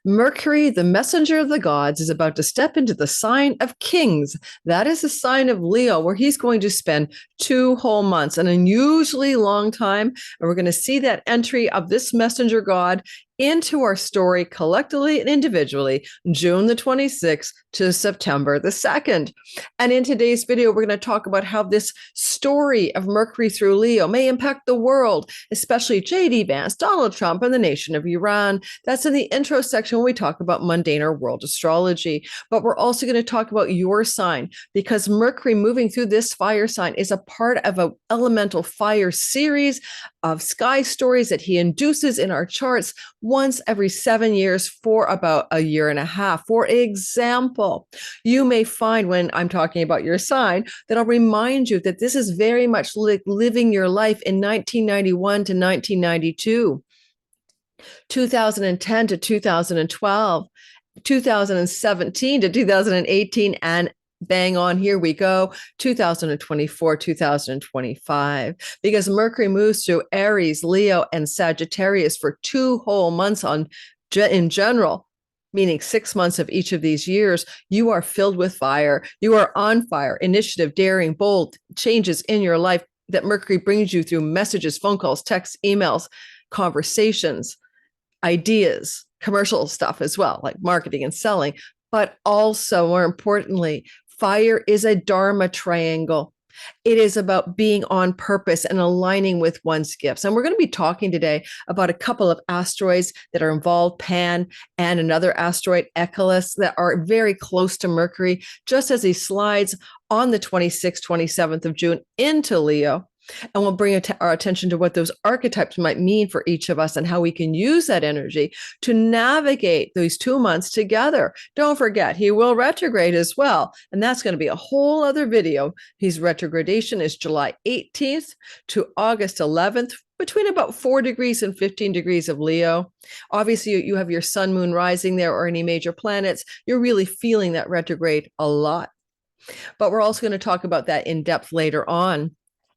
Mercury, the messenger of the gods, is about to step into the sign of kings. That is the sign of Leo, where he's going to spend 2 whole months, an unusually long time. And we're going to see that entry of this messenger god into our story collectively and individually, June the 26th to September the 2nd. And in today's video, we're going to talk about how this story of Mercury through Leo may impact the world, especially JD Vance, Donald Trump, and the nation of Iran. That's in the intro section when we talk about mundane or world astrology. But we're also going to talk about your sign, because Mercury moving through this fire sign is a part of an elemental fire series of sky stories that he induces in our charts once every 7 years for about a year and a half. For example, you may find when I'm talking about your sign that I'll remind you that this is very much like living your life in 1991 to 1992, 2010 to 2012, 2017 to 2018, and bang on, here we go, 2024, 2025, because Mercury moves through Aries, Leo, and Sagittarius for 2 whole months in general, meaning 6 months of each of these years. You are filled with fire. You are on fire, initiative, daring, bold, changes in your life that Mercury brings you through messages, phone calls, texts, emails, conversations, ideas, commercial stuff as well, like marketing and selling. But also, more importantly, fire is a Dharma triangle. It is about being on purpose and aligning with one's gifts. And we're going to be talking today about a couple of asteroids that are involved, Pan and another asteroid, Ecolus, that are very close to Mercury, just as he slides on the 26th, 27th of June into Leo. And we'll bring our attention to what those archetypes might mean for each of us and how we can use that energy to navigate these 2 months together. Don't forget, he will retrograde as well. And that's going to be a whole other video. His retrogradation is July 18th to August 11th, between about 4 degrees and 15 degrees of Leo. Obviously, you have your sun, moon rising there, or any major planets. You're really feeling that retrograde a lot. But we're also going to talk about that in depth later on.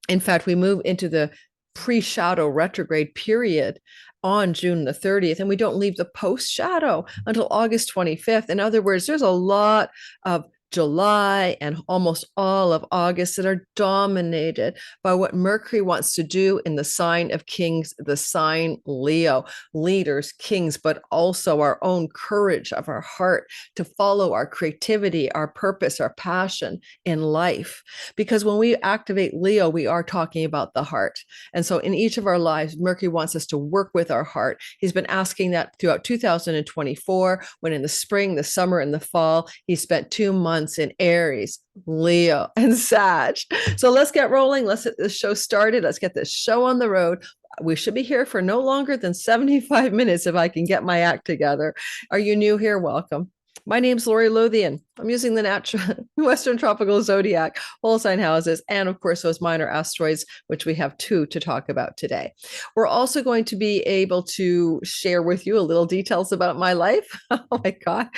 In fact, we move into the pre-shadow retrograde period on June the 30th, and we don't leave the post-shadow until August 25th. In other words, there's a lot of July and almost all of August that are dominated by what Mercury wants to do in the sign of kings, the sign Leo, leaders, kings, but also our own courage of our heart to follow our creativity, our purpose, our passion in life. Because when we activate Leo, we are talking about the heart. And so in each of our lives, Mercury wants us to work with our heart. He's been asking that throughout 2024, when in the spring, the summer, and the fall, he spent 2 months in Aries, Leo, and Sag. So let's get rolling. Let's get this show started. Let's get this show on the road. We should be here for no longer than 75 minutes if I can get my act together. Are you new here? Welcome. My name's Lori Lothian. I'm using the natural Western tropical zodiac, whole sign houses, and of course, those minor asteroids, which we have 2 to talk about today. We're also going to be able to share with you a little details about my life. Oh my God.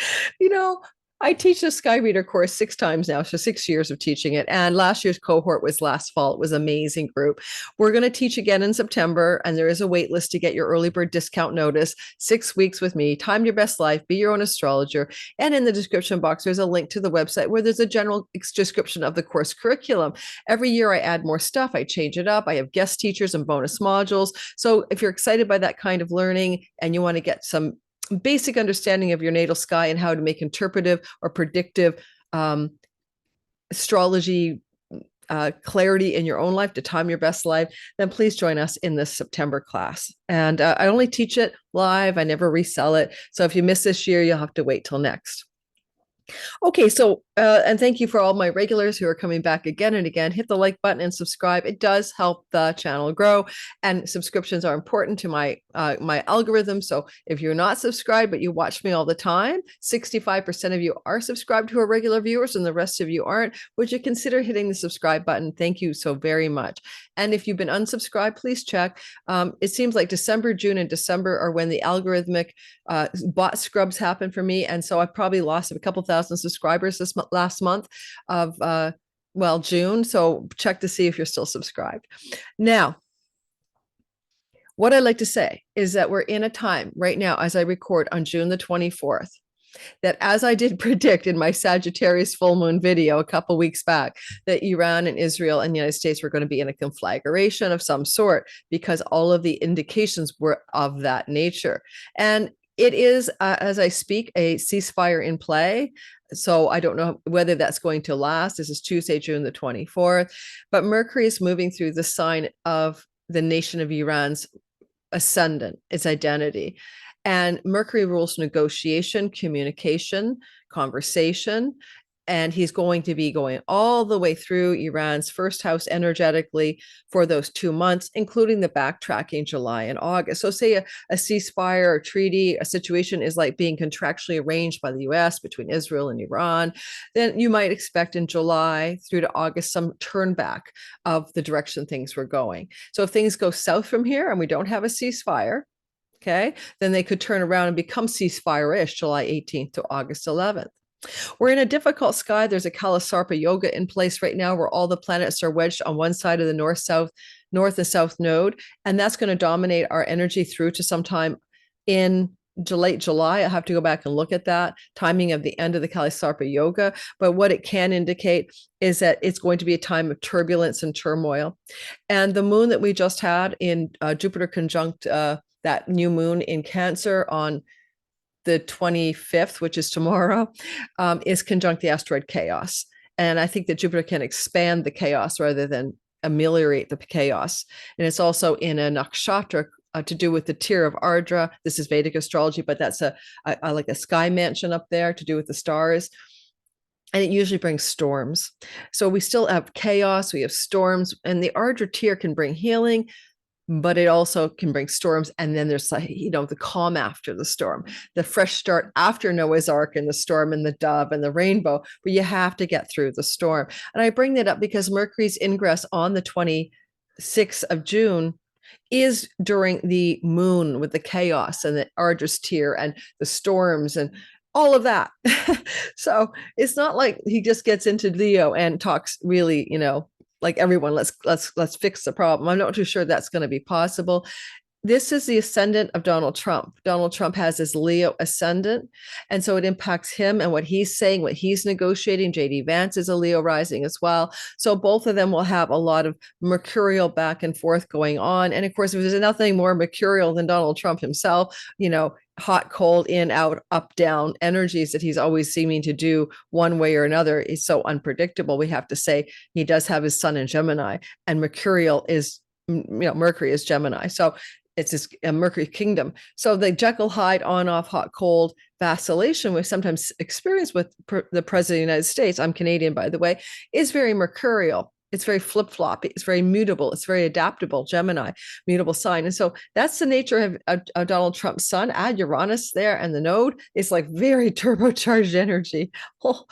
I teach the Sky Reader course 6 times now, so 6 years of teaching it. And last year's cohort was last fall. It was an amazing group. We're going to teach again in September, and there is a wait list to get your early bird discount notice. 6 weeks with me, time your best life, be your own astrologer. And in the description box, there's a link to the website where there's a general description of the course curriculum. Every year I add more stuff. I change it up. I have guest teachers and bonus modules. So if you're excited by that kind of learning and you want to get some basic understanding of your natal sky and how to make interpretive or predictive astrology clarity in your own life to time your best life, then please join us in this September class. And I only teach it live. I never resell it. So if you miss this year, you'll have to wait till next. Okay, so, and thank you for all my regulars who are coming back again and again. Hit the like button and subscribe. It does help the channel grow, and subscriptions are important to my algorithm. So if you're not subscribed, but you watch me all the time, 65% of you are subscribed who are regular viewers and the rest of you aren't. Would you consider hitting the subscribe button? Thank you so very much. And if you've been unsubscribed, please check. It seems like December, June, and December are when the algorithmic bot scrubs happen for me. And so I probably lost a couple thousand subscribers this last month of, June. So check to see if you're still subscribed. Now, What I'd like to say is that we're in a time right now, as I record on June the 24th, that as I did predict in my Sagittarius full moon video a couple weeks back, that Iran and Israel and the United States were going to be in a conflagration of some sort, because all of the indications were of that nature. And it is, as I speak, a ceasefire in play. So I don't know whether that's going to last. This is Tuesday, June the 24th. But Mercury is moving through the sign of the nation of Iran's ascendant, its identity. And Mercury rules negotiation, communication, conversation. And he's going to be going all the way through Iran's first house energetically for those 2 months, including the backtracking July and August. So say a ceasefire or treaty, a situation is like being contractually arranged by the US between Israel and Iran, then you might expect in July through to August some turn back of the direction things were going. So if things go south from here and we don't have a ceasefire, okay, then they could turn around and become ceasefire-ish July 18th to August 11th. We're in a difficult sky. There's a Kalasarpa yoga in place right now where all the planets are wedged on one side of the north and south node. And that's going to dominate our energy through to sometime in late July. I'll have to go back and look at that timing of the end of the Kalasarpa yoga. But what it can indicate is that it's going to be a time of turbulence and turmoil. And the moon that we just had in Jupiter conjunct that new moon in Cancer on the 25th, which is tomorrow, is conjunct the asteroid Chaos. And I think that Jupiter can expand the chaos rather than ameliorate the chaos. And it's also in a nakshatra to do with the tier of Ardra. This is Vedic astrology, but that's I like a sky mansion up there to do with the stars. And it usually brings storms. So we still have chaos, we have storms, and the Ardra tier can bring healing, but it also can bring storms. And then there's like, the calm after the storm, the fresh start after Noah's Ark and the storm and the dove and the rainbow, but you have to get through the storm. And I bring that up because Mercury's ingress on the 26th of June is during the moon with the chaos and the Argus tier and the storms and all of that. So it's not like he just gets into Leo and talks really, like everyone, let's fix the problem. I'm not too sure that's going to be possible. This is the ascendant of Donald Trump. Donald Trump has his Leo ascendant, and so it impacts him and what he's saying, what he's negotiating. JD Vance is a Leo rising as well. So both of them will have a lot of mercurial back and forth going on. And of course, if there's nothing more mercurial than Donald Trump himself, hot, cold, in, out, up, down energies that he's always seeming to do one way or another is so unpredictable. We have to say he does have his sun in Gemini, and mercurial is, Mercury is Gemini. So it's this Mercury kingdom. So the Jekyll Hyde on off hot cold vacillation we sometimes experience with the president of the United States, I'm Canadian by the way, is very mercurial. It's very flip-flop. It's very mutable. It's very adaptable. Gemini, mutable sign. And so that's the nature of Donald Trump's sun. Add Uranus there and the node. It's like very turbocharged energy. Oh,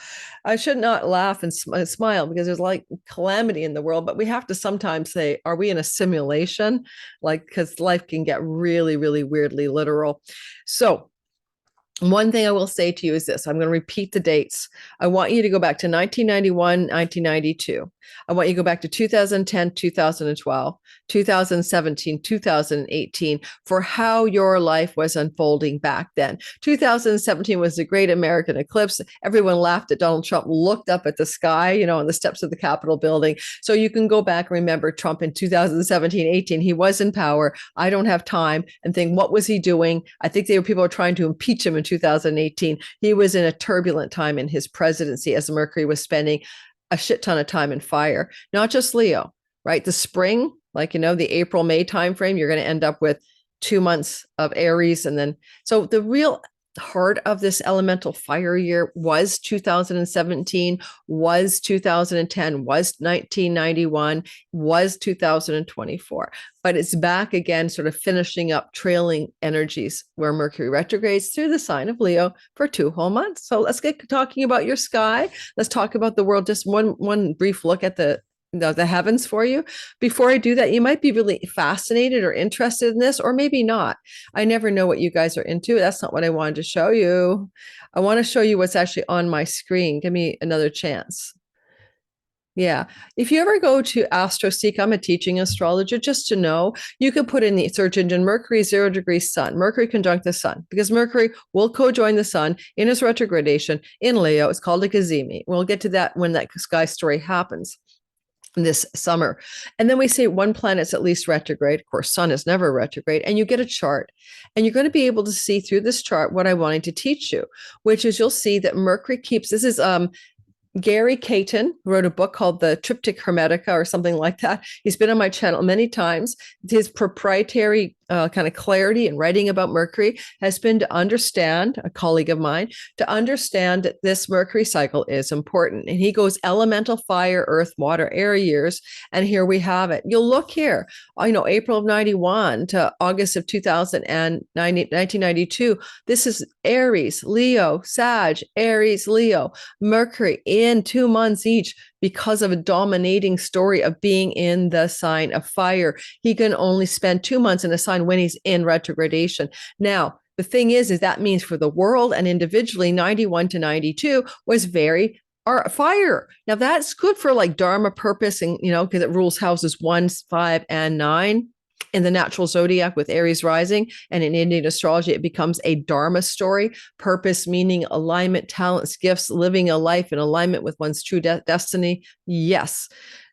I should not laugh and smile because there's like calamity in the world, but we have to sometimes say, are we in a simulation? Like, because life can get really, really weirdly literal. So one thing I will say to you is this. I'm going to repeat the dates. I want you to go back to 1991, 1992. I want you to go back to 2010, 2012, 2017, 2018 for how your life was unfolding back then. 2017 was the great American eclipse. Everyone laughed at Donald Trump, looked up at the sky, on the steps of the Capitol building. So you can go back and remember Trump in 2017, 18. He was in power. I don't have time and think, what was he doing? I think people were trying to impeach him in 2018. He was in a turbulent time in his presidency as Mercury was spending a shit ton of time in fire, not just Leo, right? The spring, like, the April, May timeframe, you're going to end up with 2 months of Aries. And then, so the real heart of this elemental fire year was 2017, was 2010, was 1991, was 2024. But it's back again, sort of finishing up trailing energies where Mercury retrogrades through the sign of Leo for 2 whole months. So let's get talking about your sky. Let's talk about the world. Just one brief look at the heavens for you. Before I do that, you might be really fascinated or interested in this, or maybe not. I never know what you guys are into. That's not what I wanted to show you. I want to show you what's actually on my screen. Give me another chance. Yeah. If you ever go to AstroSeek, I'm a teaching astrologer, just to know, you can put in the search engine Mercury 0 degrees sun, Mercury conjunct the sun, because Mercury will co-join the sun in its retrogradation in Leo. It's called a Kazemi. We'll get to that when that sky story happens this summer. And then we say one planet's at least retrograde. Of course, sun is never retrograde. And you get a chart. And you're going to be able to see through this chart what I wanted to teach you, which is you'll see that Mercury keeps, this is Gary Caton wrote a book called The Triptych Hermetica or something like that. He's been on my channel many times. His proprietary kind of clarity in writing about Mercury has been to understand, a colleague of mine, to understand that this Mercury cycle is important. And he goes elemental fire, earth, water, air years. And here we have it. You'll look here, April of 91 to August of 1992. This is Aries, Leo, Sag, Aries, Leo, Mercury in 2 months each, because of a dominating story of being in the sign of fire. He can only spend 2 months in a sign when he's in retrogradation. Now, the thing is that means for the world and individually, 91 to 92 was very fire. Now, that's good for like Dharma purpose, and, because it rules houses 1, 5, and 9. In the natural zodiac with Aries rising, and in Indian astrology, it becomes a Dharma story. Purpose, meaning, alignment, talents, gifts, living a life in alignment with one's true destiny. Yes.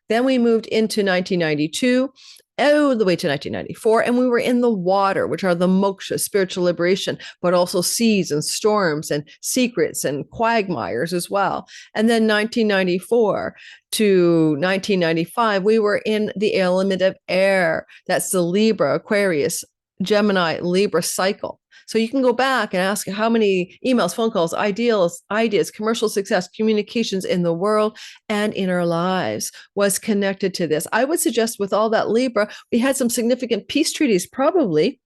Then we moved into 1992, all the way to 1994, and we were in the water, which are the moksha, spiritual liberation, but also seas and storms and secrets and quagmires as well. And then 1994 to 1995, we were in the element of air. That's the Libra, Aquarius, Gemini, Libra cycle. So you can go back and ask how many emails, phone calls, ideas, commercial success, communications in the world and in our lives was connected to this. I would suggest with all that Libra, we had some significant peace treaties probably,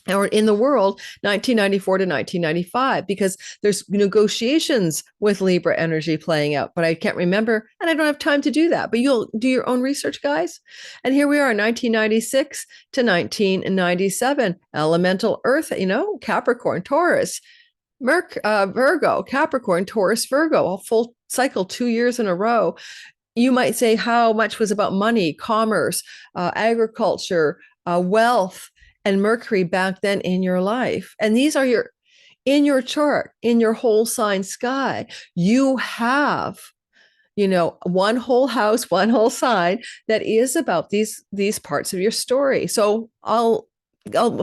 or in the world, 1994 to 1995, because there's negotiations with Libra energy playing out, but I can't remember, and I don't have time to do that, but you'll do your own research, guys. And here we are, 1996 to 1997, elemental earth, Capricorn, Taurus, Virgo, Capricorn, Taurus, Virgo, a full cycle, 2 years in a row. You might say how much was about money, commerce, agriculture, wealth, and Mercury back then in your life. And these are in your chart, in your whole sign sky, you have, one whole house, one whole sign that is about these parts of your story. So I'll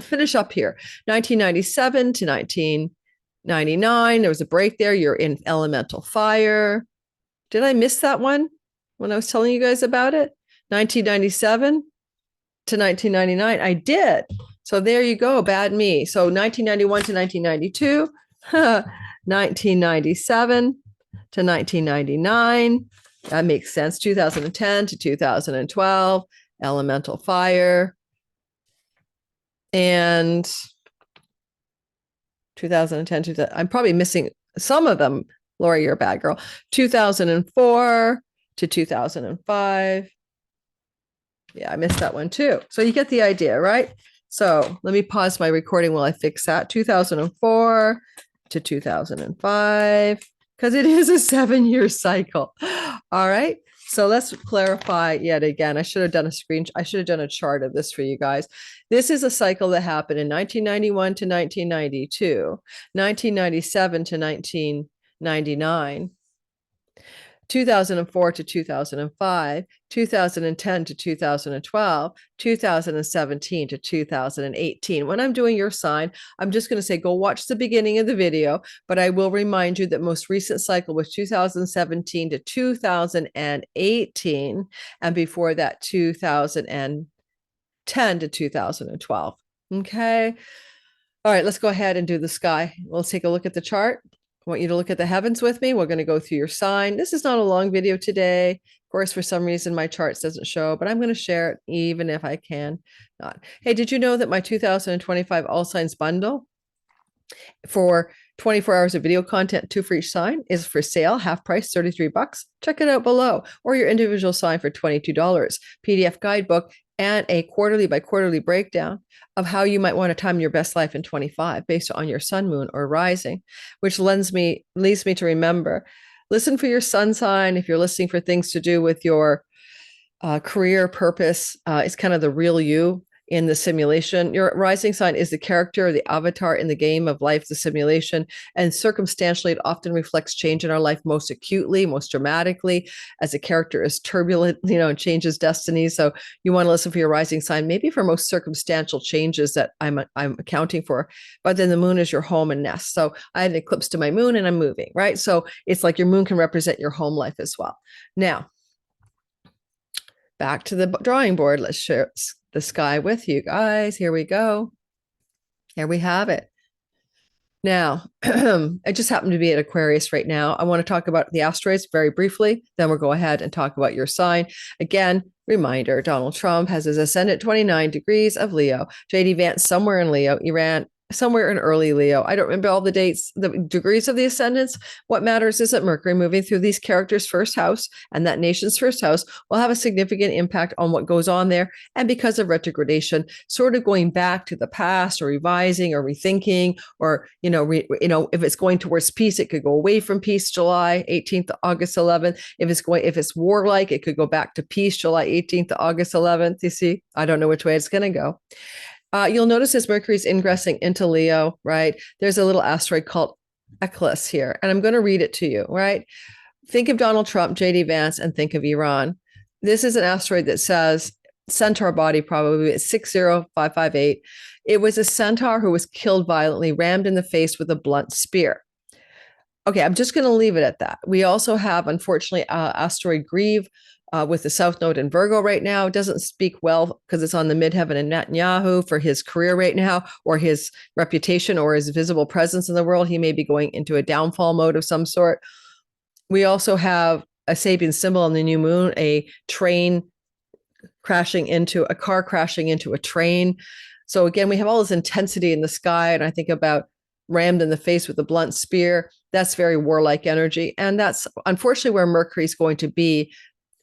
finish up here. 1997 to 1999, there was a break there. You're in elemental fire. Did I miss that one when I was telling you guys about it? 1997 to 1999, I did. So there you go, bad me. So 1991 to 1992, 1997 to 1999. That makes sense. 2010 to 2012, elemental fire. And 2010 to, I'm probably missing some of them. Lori, you're a bad girl. 2004 to 2005. Yeah, I missed that one too. So you get the idea, right? So let me pause my recording while I fix that. 2004 to 2005, because it is a 7-year cycle. All right. So let's clarify yet again. I should have done a chart of this for you guys. This is a cycle that happened in 1991 to 1992, 1997 to 1999. 2004 to 2005, 2010 to 2012, 2017 to 2018. When I'm doing your sign, I'm just going to say, go watch the beginning of the video, but I will remind you that most recent cycle was 2017 to 2018, and before that, 2010 to 2012. Okay. All right, let's go ahead and do the sky. We'll take a look at the chart. I want you to look at the heavens with me. We're going to go through your sign. This is not a long video today. Of course, for some reason, my charts doesn't show, but I'm going to share it even if I can not. Hey, did you know that my 2025 All Signs bundle for 24 hours of video content, 2 for each sign, is for sale, half price, $33. Check it out below. Or your individual sign for $22. PDF guidebook and a quarterly by quarterly breakdown of how you might want to time your best life in 25 based on your sun, moon, or rising, which leads me to remember, listen for your sun sign. If you're listening for things to do with your career purpose, it's kind of the real you in the simulation. Your rising sign is the character, the avatar in the game of life, the simulation. And circumstantially, it often reflects change in our life most acutely, most dramatically, as a character is turbulent, and changes destiny. So you want to listen for your rising sign, maybe for most circumstantial changes that I'm accounting for. But then the moon is your home and nest. So I had an eclipse to my moon and I'm moving, right? So it's like your moon can represent your home life as well. Now, back to the drawing board. Let's share the sky with you guys. Here we go. Here we have it. Now, I just happen to be at Aquarius right now. I want to talk about the asteroids very briefly. Then we'll go ahead and talk about your sign. Again, reminder, Donald Trump has his ascendant 29 degrees of Leo. JD Vance somewhere in Leo. Iran somewhere in early Leo. I don't remember all the dates, the degrees of the ascendants. What matters is that Mercury moving through these characters' first house and that nation's first house will have a significant impact on what goes on there. And because of retrogradation, sort of going back to the past or revising or rethinking, or, if it's going towards peace, it could go away from peace July 18th to August 11th. If it's warlike, it could go back to peace July 18th to August 11th. You see, I don't know which way it's going to go. You'll notice as Mercury's ingressing into Leo, right? There's a little asteroid called Eclipse here, and I'm going to read it to you, right? Think of Donald Trump, JD Vance, and think of Iran. This is an asteroid that says centaur body, probably it's 60558. It was a centaur who was killed violently, rammed in the face with a blunt spear. Okay, I'm just going to leave it at that. We also have, unfortunately, asteroid Grieve, with the South Node in Virgo right now. It doesn't speak well because it's on the midheaven in Netanyahu for his career right now, or his reputation, or his visible presence in the world. He may be going into a downfall mode of some sort. We also have a sabian symbol on the new moon, a car crashing into a train. So again, we have all this intensity in the sky, and I think about rammed in the face with a blunt spear. That's very warlike energy. And that's unfortunately where Mercury is going to be,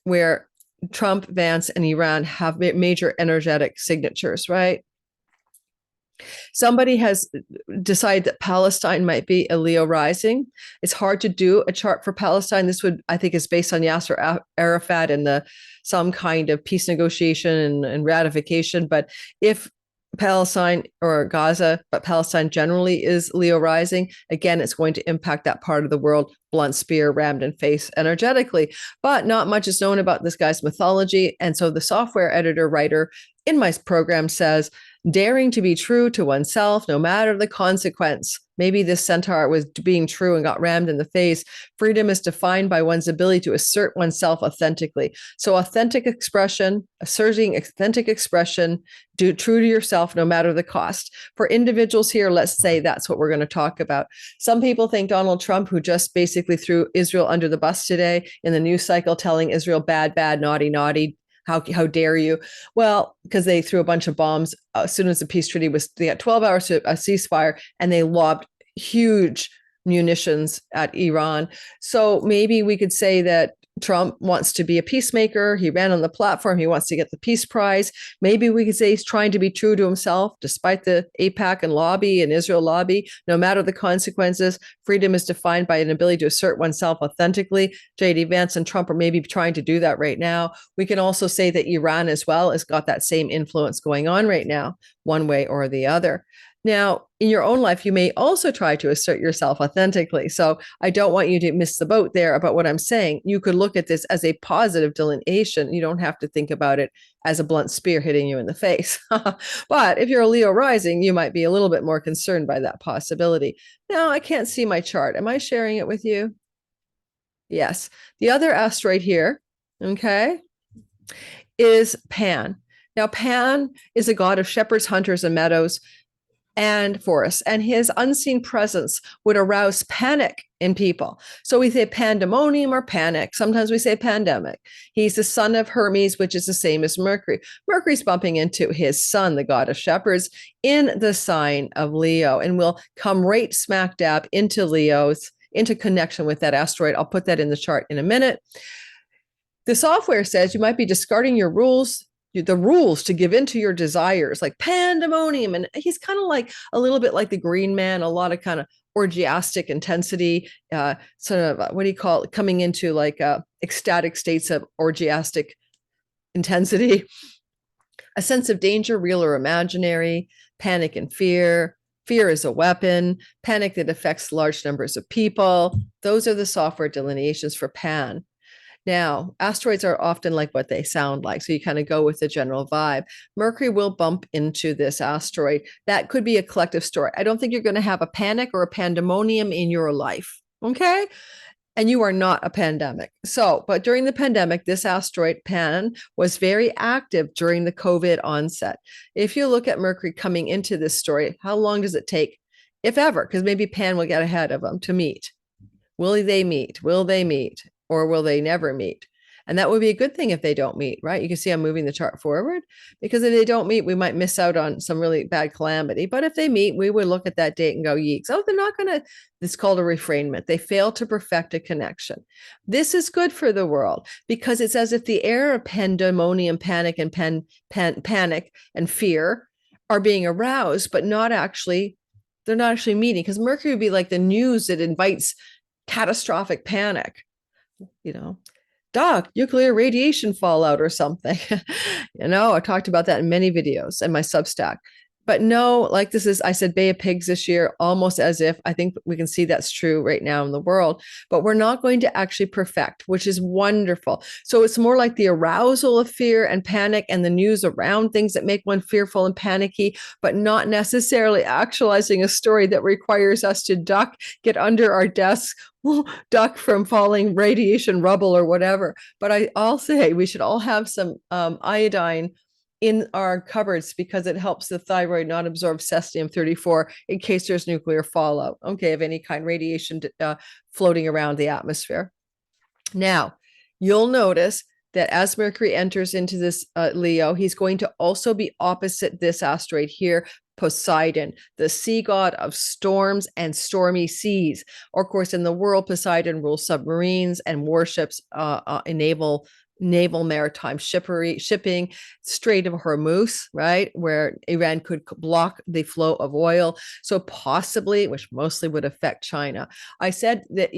where Trump, Vance, and Iran have major energetic signatures, right? Somebody has decided that Palestine might be a Leo rising. It's hard to do a chart for Palestine. This I think, is based on Yasser Arafat and some kind of peace negotiation and ratification. But if Palestine or Gaza, but Palestine generally is Leo rising, again, it's going to impact that part of the world, blunt spear, rammed in face energetically. But not much is known about this guy's mythology. And so the software editor writer in my program says, daring to be true to oneself, no matter the consequence. Maybe this centaur was being true and got rammed in the face. Freedom is defined by one's ability to assert oneself authentically. So authentic expression, asserting authentic expression, do true to yourself, no matter the cost. For individuals here, let's say that's what we're going to talk about. Some people think Donald Trump, who just basically threw Israel under the bus today in the news cycle, telling Israel bad, bad, naughty, naughty, how dare you? Well, because they threw a bunch of bombs as soon as the peace treaty they got 12 hours to a ceasefire, and they lobbed huge munitions at Iran. So maybe we could say that Trump wants to be a peacemaker. He ran on the platform. He wants to get the peace prize. Maybe we could say he's trying to be true to himself, despite the AIPAC and lobby and Israel lobby, no matter the consequences. Freedom is defined by an ability to assert oneself authentically. JD Vance and Trump are maybe trying to do that right now. We can also say that Iran as well has got that same influence going on right now, one way or the other. Now, in your own life, you may also try to assert yourself authentically. So I don't want you to miss the boat there about what I'm saying. You could look at this as a positive delineation. You don't have to think about it as a blunt spear hitting you in the face. But if you're a Leo rising, you might be a little bit more concerned by that possibility. Now, I can't see my chart. Am I sharing it with you? Yes. The other asteroid here, okay, is Pan. Now, Pan is a god of shepherds, hunters, and meadows, and forests, and his unseen presence would arouse panic in people. So we say pandemonium or panic. Sometimes we say pandemic. He's the son of Hermes, which is the same as Mercury. Mercury's bumping into his son, the god of shepherds, in the sign of Leo, and will come right smack dab into into connection with that asteroid. I'll put that in the chart in a minute. The software says you might be discarding the rules to give in to your desires, like pandemonium. And he's kind of like a little bit like the Green Man, a lot of kind of orgiastic intensity, sort of, what do you call it? Coming into like ecstatic states of orgiastic intensity, a sense of danger, real or imaginary, panic and fear. Fear is a weapon, panic that affects large numbers of people. Those are the software delineations for Pan. Now, asteroids are often like what they sound like. So you kind of go with the general vibe. Mercury will bump into this asteroid. That could be a collective story. I don't think you're going to have a panic or a pandemonium in your life. Okay. And you are not a pandemic. So, but during the pandemic, this asteroid Pan was very active during the COVID onset. If you look at Mercury coming into this story, how long does it take, if ever? Because maybe Pan will get ahead of them to meet. Will they meet? Will they meet? Or will they never meet? And that would be a good thing if they don't meet, right? You can see I'm moving the chart forward, because if they don't meet, we might miss out on some really bad calamity. But if they meet, we would look at that date and go, yeeks. Oh, they're not going to, it's called a refrainment. They fail to perfect a connection. This is good for the world because it's as if the air of pandemonium, panic and fear are being aroused, but not actually, they're not actually meeting, because Mercury would be like the news that invites catastrophic panic, you know, nuclear radiation fallout or something. I talked about that in many videos in my Substack. But no, like this is, I said Bay of Pigs this year, almost as if I think we can see that's true right now in the world, but we're not going to actually perfect, which is wonderful. So it's more like the arousal of fear and panic and the news around things that make one fearful and panicky, but not necessarily actualizing a story that requires us to duck, get under our desks, duck from falling radiation rubble or whatever. But I'll say we should all have some iodine in our cupboards because it helps the thyroid not absorb cesium-34 in case there's nuclear fallout, okay, of any kind, radiation floating around the atmosphere. Now, you'll notice that as Mercury enters into this Leo, he's going to also be opposite this asteroid here, Poseidon, the sea god of storms and stormy seas. Or, of course, in the world, Poseidon rules submarines and warships, naval maritime shipping, Strait of Hormuz, right, where Iran could block the flow of oil. So possibly, which mostly would affect China. I said that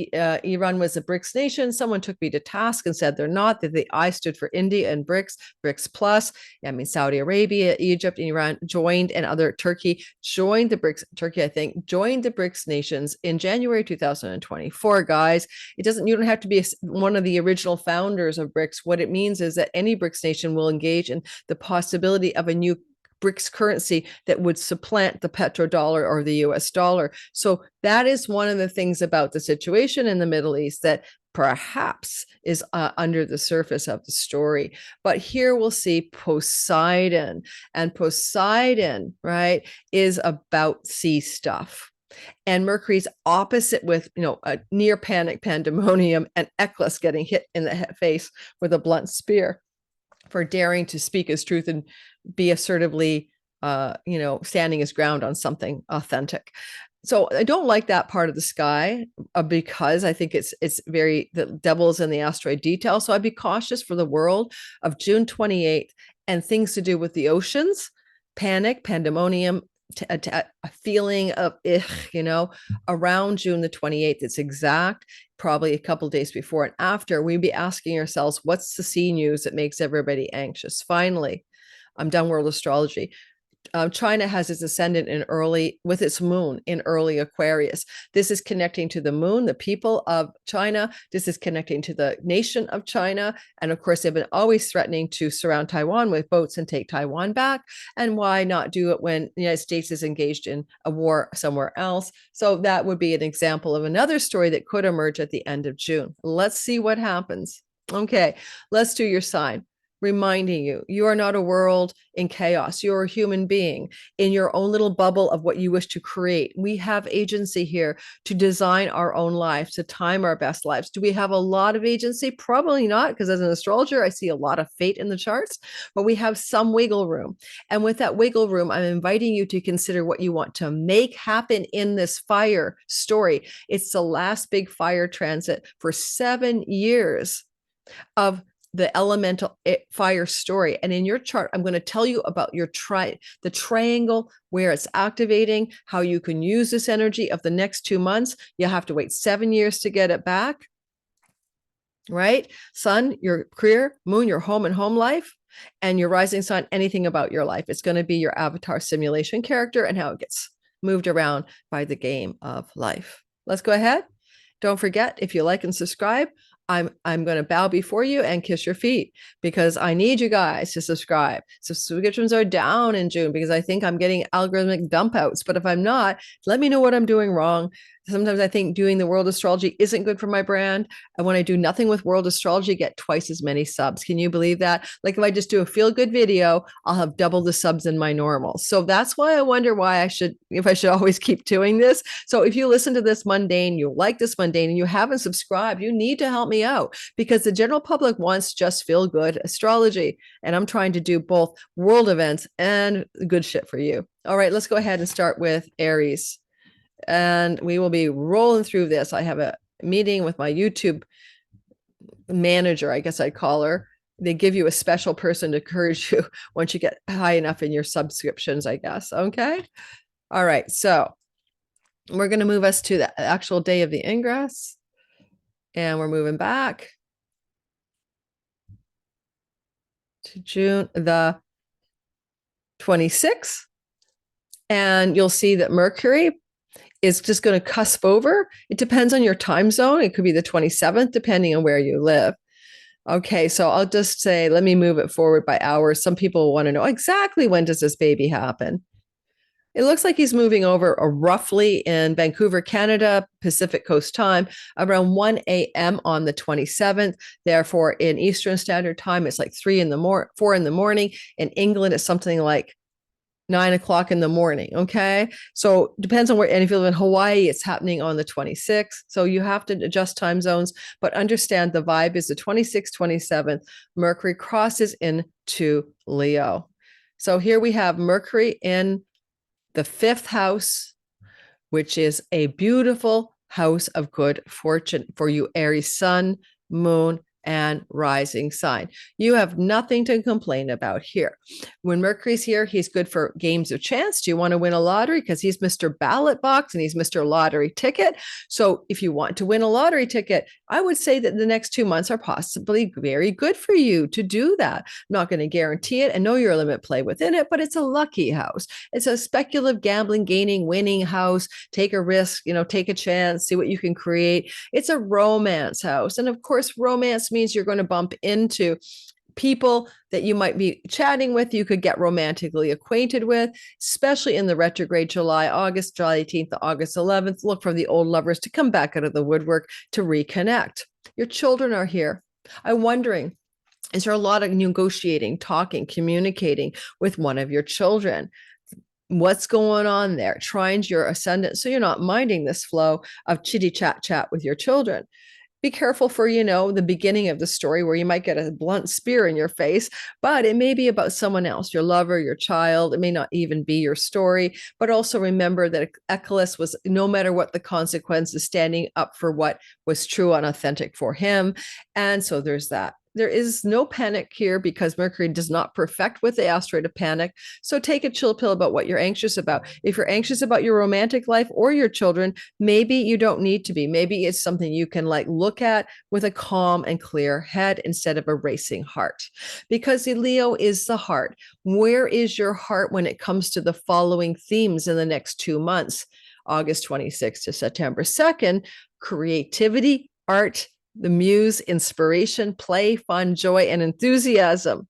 Iran was a BRICS nation. Someone took me to task and said they're not, that the I stood for India and BRICS plus. I mean, Saudi Arabia, Egypt, and Iran joined, and Turkey joined the BRICS. Turkey, I think, joined the BRICS nations in January 2024, guys. You don't have to be one of the original founders of BRICS. What it means is that any BRICS nation will engage in the possibility of a new BRICS currency that would supplant the petrodollar or the US dollar. So that is one of the things about the situation in the Middle East that perhaps is under the surface of the story. But here we'll see Poseidon, and Poseidon, right, is about sea stuff. And Mercury's opposite with, a near panic pandemonium, and Eccles getting hit in the face with a blunt spear for daring to speak his truth and be assertively, standing his ground on something authentic. So I don't like that part of the sky because I think it's the devil's in the asteroid detail. So I'd be cautious for the world of June 28th and things to do with the oceans, panic, pandemonium, a feeling of around June the 28th. It's exact, probably a couple of days before and after. We'd be asking ourselves, what's the sea news that makes everybody anxious? Finally, I'm done world astrology. China has its ascendant with its moon in early Aquarius. This is connecting to the moon, the people of China. This is connecting to the nation of China. And of course, they've been always threatening to surround Taiwan with boats and take Taiwan back. And why not do it when the United States is engaged in a war somewhere else? So that would be an example of another story that could emerge at the end of June. Let's see what happens. Okay, let's do your sign. Reminding you are not a world in chaos. You're a human being in your own little bubble of what you wish to create. We have agency here to design our own lives, to time our best lives. Do we have a lot of agency? Probably not, because as an astrologer, I see a lot of fate in the charts, but we have some wiggle room. And with that wiggle room, I'm inviting you to consider what you want to make happen in this fire story. It's the last big fire transit for 7 years of the elemental fire story. And in your chart, I'm going to tell you about the triangle, where it's activating, how you can use this energy of the next 2 months. You have to wait 7 years to get it back, right? Sun, your career; Moon, your home and home life; and your rising sign, anything about your life. It's going to be your avatar simulation character and how it gets moved around by the game of life. Let's go ahead. Don't forget, if you like and subscribe, I'm going to bow before you and kiss your feet, because I need you guys to subscribe. Subscriptions are down in June because I think I'm getting algorithmic dump outs. But if I'm not, let me know what I'm doing wrong. Sometimes I think doing the world astrology isn't good for my brand. And when I do nothing with world astrology, I get twice as many subs. Can you believe that? Like if I just do a feel good video, I'll have double the subs in my normal. So that's why I wonder why if I should always keep doing this. So if you listen to this mundane, you like this mundane, and you haven't subscribed, you need to help me out, because the general public wants just feel good astrology. And I'm trying to do both world events and good shit for you. All right, let's go ahead and start with Aries. And we will be rolling through this. I have a meeting with my YouTube manager, I guess I'd call her. They give you a special person to encourage you once you get high enough in your subscriptions, I guess. Okay. All right. So we're going to move us to the actual day of the ingress. And we're moving back to June the 26th. And you'll see that Mercury is just going to cusp over. It depends on your time zone. It could be the 27th, depending on where you live. Okay, so I'll just say, let me move it forward by hours. Some people want to know exactly when does this baby happen. It looks like he's moving over roughly in Vancouver, Canada, Pacific Coast time, around 1 a.m. on the 27th. Therefore, in Eastern Standard Time, it's like 4 in the morning. In England, it's something like 9 o'clock in the morning. Okay. So depends on where, and if you live in Hawaii, it's happening on the 26th. So you have to adjust time zones, but understand the vibe is the 26th, 27th. Mercury crosses into Leo. So here we have Mercury in the 5th house, which is a beautiful house of good fortune for you, Aries sun, moon, and rising sign. You have nothing to complain about here. When Mercury's here, he's good for games of chance. Do you want to win a lottery? Because he's Mr. Ballot Box and he's Mr. Lottery Ticket. So if you want to win a lottery ticket, I would say that the next 2 months are possibly very good for you to do that. I'm not going to guarantee it and know your limit play within it, but it's a lucky house. It's a speculative gambling, gaining, winning house. Take a risk, take a chance, see what you can create. It's a romance house. And of course, romance means you're going to bump into people that you might be chatting with, you could get romantically acquainted with, especially in the retrograde July 18th to August 11th. Look for the old lovers to come back out of the woodwork to reconnect. Your children are here. I'm wondering, is there a lot of negotiating, talking, communicating with one of your children? What's going on there? Trines your ascendant, so you're not minding this flow of chitty chat with your children. Be careful for, the beginning of the story where you might get a blunt spear in your face, but it may be about someone else, your lover, your child. It may not even be your story, but also remember that Echolas was, no matter what the consequences, standing up for what was true and authentic for him. And so there's that. There is no panic here because Mercury does not perfect with the asteroid of panic. So take a chill pill about what you're anxious about. If you're anxious about your romantic life or your children, maybe you don't need to be. Maybe it's something you can look at with a calm and clear head instead of a racing heart. Because the Leo is the heart. Where is your heart when it comes to the following themes in the next 2 months? August 26th to September 2nd, creativity, art, the muse, inspiration, play, fun, joy, and enthusiasm.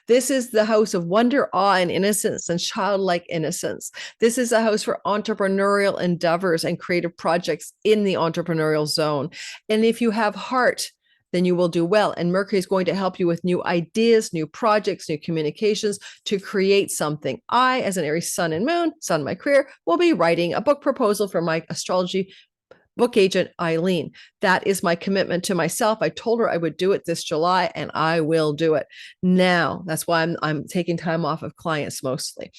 This is the house of wonder, awe, and innocence, and childlike innocence. This is a house for entrepreneurial endeavors and creative projects in the entrepreneurial zone. And if you have heart, then you will do well. And Mercury is going to help you with new ideas, new projects, new communications to create something. I, as an Aries sun and moon, sun my career, will be writing a book proposal for my astrology book agent, Eileen. That is my commitment to myself. I told her I would do it this July, and I will do it now. That's why I'm taking time off of clients mostly.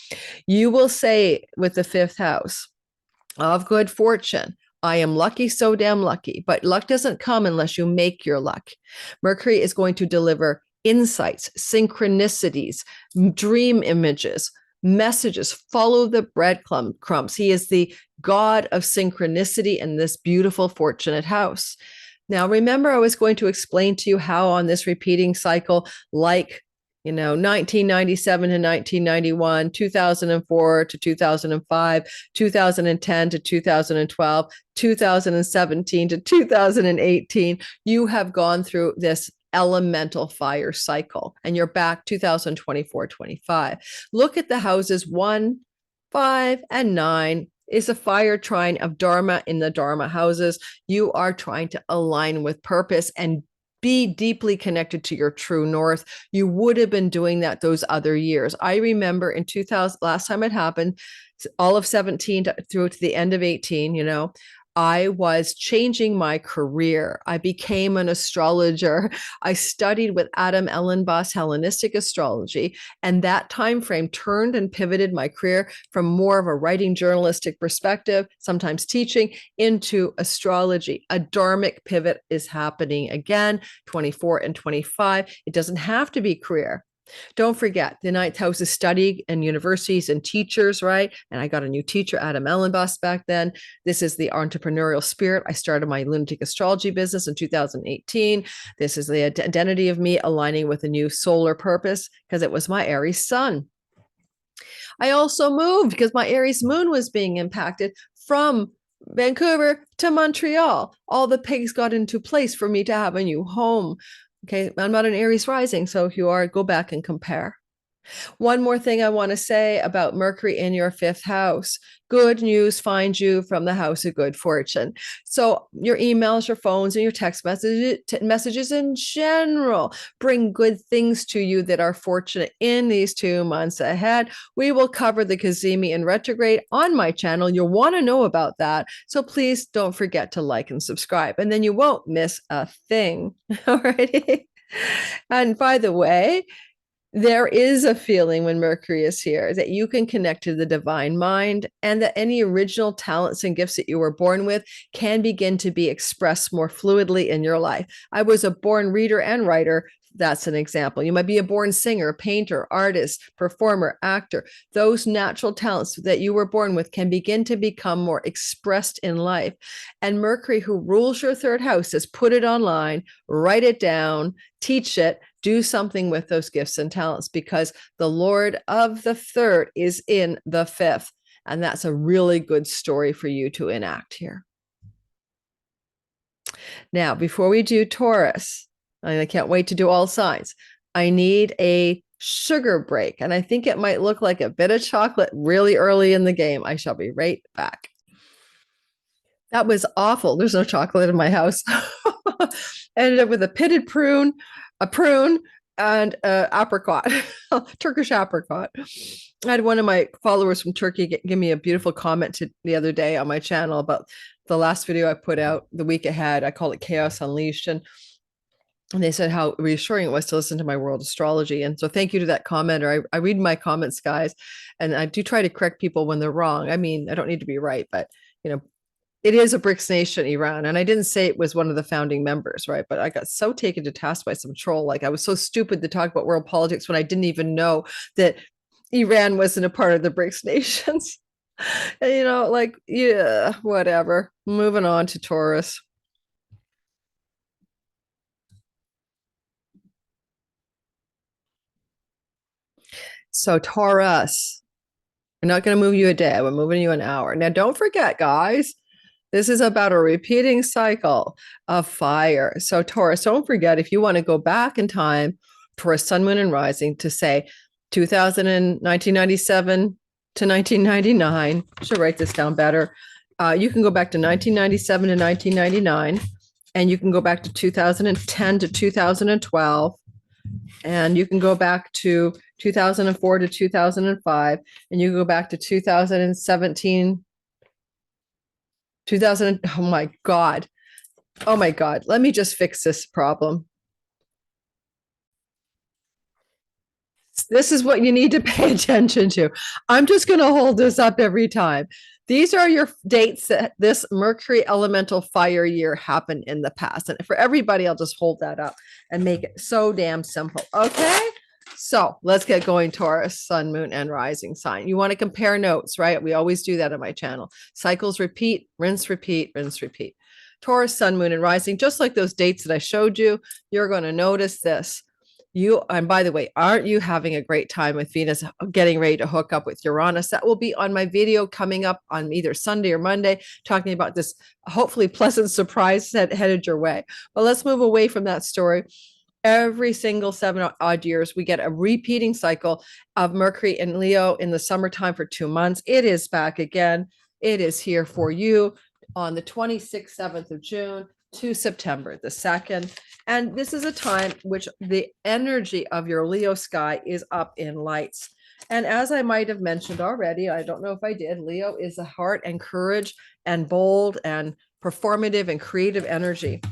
You will say with the 5th house of good fortune, I am lucky, so damn lucky. But luck doesn't come unless you make your luck. Mercury is going to deliver insights, synchronicities, dream images, messages. Follow the breadcrumbs. He is the god of synchronicity in this beautiful, fortunate house. Now, remember, I was going to explain to you how on this repeating cycle, like 1997 to 1991, 2004 to 2005, 2010 to 2012, 2017 to 2018, you have gone through this elemental fire cycle, and you're back 2024-25. Look at the houses 1, 5, and 9 is a fire trine of Dharma in the Dharma houses. You are trying to align with purpose and be deeply connected to your true north. You would have been doing that those other years. I remember in 2000, last time it happened, all of 17 through to the end of 18, I was changing my career. I became an astrologer. I studied with Adam Ellenboss Hellenistic astrology, and that time frame turned and pivoted my career from more of a writing journalistic perspective, sometimes teaching, into astrology. A dharmic pivot is happening again, 24 and 25. It doesn't have to be career. Don't forget, the ninth house is study and universities and teachers, right? And I got a new teacher, Adam Ellenboss, back then. This is the entrepreneurial spirit. I started my Lunatic astrology business in 2018. This is the identity of me aligning with a new solar purpose because it was my Aries sun. I also moved because my Aries moon was being impacted from Vancouver to Montreal. All the pegs got into place for me to have a new home. Okay, I'm not an Aries rising, so if you are, go back and compare. One more thing I want to say about Mercury in your fifth house. Good news finds you from the house of good fortune. So your emails, your phones, and your text messages in general bring good things to you that are fortunate in these 2 months ahead. We will cover the Cazimi in retrograde on my channel. You'll want to know about that. So please don't forget to like and subscribe, and then you won't miss a thing. All righty. And by the way, there is a feeling when Mercury is here that you can connect to the divine mind, and that any original talents and gifts that you were born with can begin to be expressed more fluidly in your life. I was a born reader and writer. That's an example. You might be a born singer, painter, artist, performer, actor. Those natural talents that you were born with can begin to become more expressed in life. And Mercury, who rules your third house, says put it online, write it down, teach it, do something with those gifts and talents, because the Lord of the third is in the fifth. And that's a really good story for you to enact here. Now, before we do Taurus, and I can't wait to do all signs, I need a sugar break. And I think it might look like a bit of chocolate really early in the game. I shall be right back. That was awful. There's no chocolate in my house. Ended up with a pitted prune, a prune, and apricot, Turkish apricot. I had one of my followers from Turkey give me a beautiful comment the other day on my channel about the last video I put out the week ahead. I call it Chaos Unleashed. And they said how reassuring it was to listen to my world astrology. And so thank you to that commenter. I read my comments, guys, and I do try to correct people when they're wrong. I mean, I don't need to be right, but it is a BRICS nation, Iran. And I didn't say it was one of the founding members, right? But I got so taken to task by some troll. Like, I was so stupid to talk about world politics when I didn't even know that Iran wasn't a part of the BRICS nations. And, yeah, whatever. Moving on to Taurus. So Taurus, we're not going to move you a day. We're moving you an hour. Now, don't forget, guys, this is about a repeating cycle of fire. So Taurus, don't forget, if you want to go back in time, Taurus, sun, moon, and rising, to say 1997 to 1999. I should write this down better. You can go back to 1997 to 1999, and you can go back to 2010 to 2012, and you can go back to 2004 to 2005, and you can go back to 2017, 2000. Oh my God. Let me just fix this problem. This is what you need to pay attention to. I'm just going to hold this up every time. These are your dates that this Mercury elemental fire year happened in the past. And for everybody, I'll just hold that up and make it so damn simple. Okay. So let's get going. Taurus, sun, moon, and rising sign. You want to compare notes, right? We always do that on my channel. Cycles repeat, rinse, repeat, rinse, repeat. Taurus, sun, moon, and rising, just like those dates that I showed you, you're going to notice this. And by the way, aren't you having a great time with Venus getting ready to hook up with Uranus? That will be on my video coming up on either Sunday or Monday, talking about this hopefully pleasant surprise headed your way. But let's move away from that story. Every single 7 odd years, we get a repeating cycle of Mercury in Leo in the summertime for 2 months. It is back again. It is here for you on the 26th, 7th of June to September the 2nd. And this is a time which the energy of your Leo sky is up in lights. And as I might have mentioned already, I don't know if I did, Leo is the heart and courage and bold and performative and creative energy.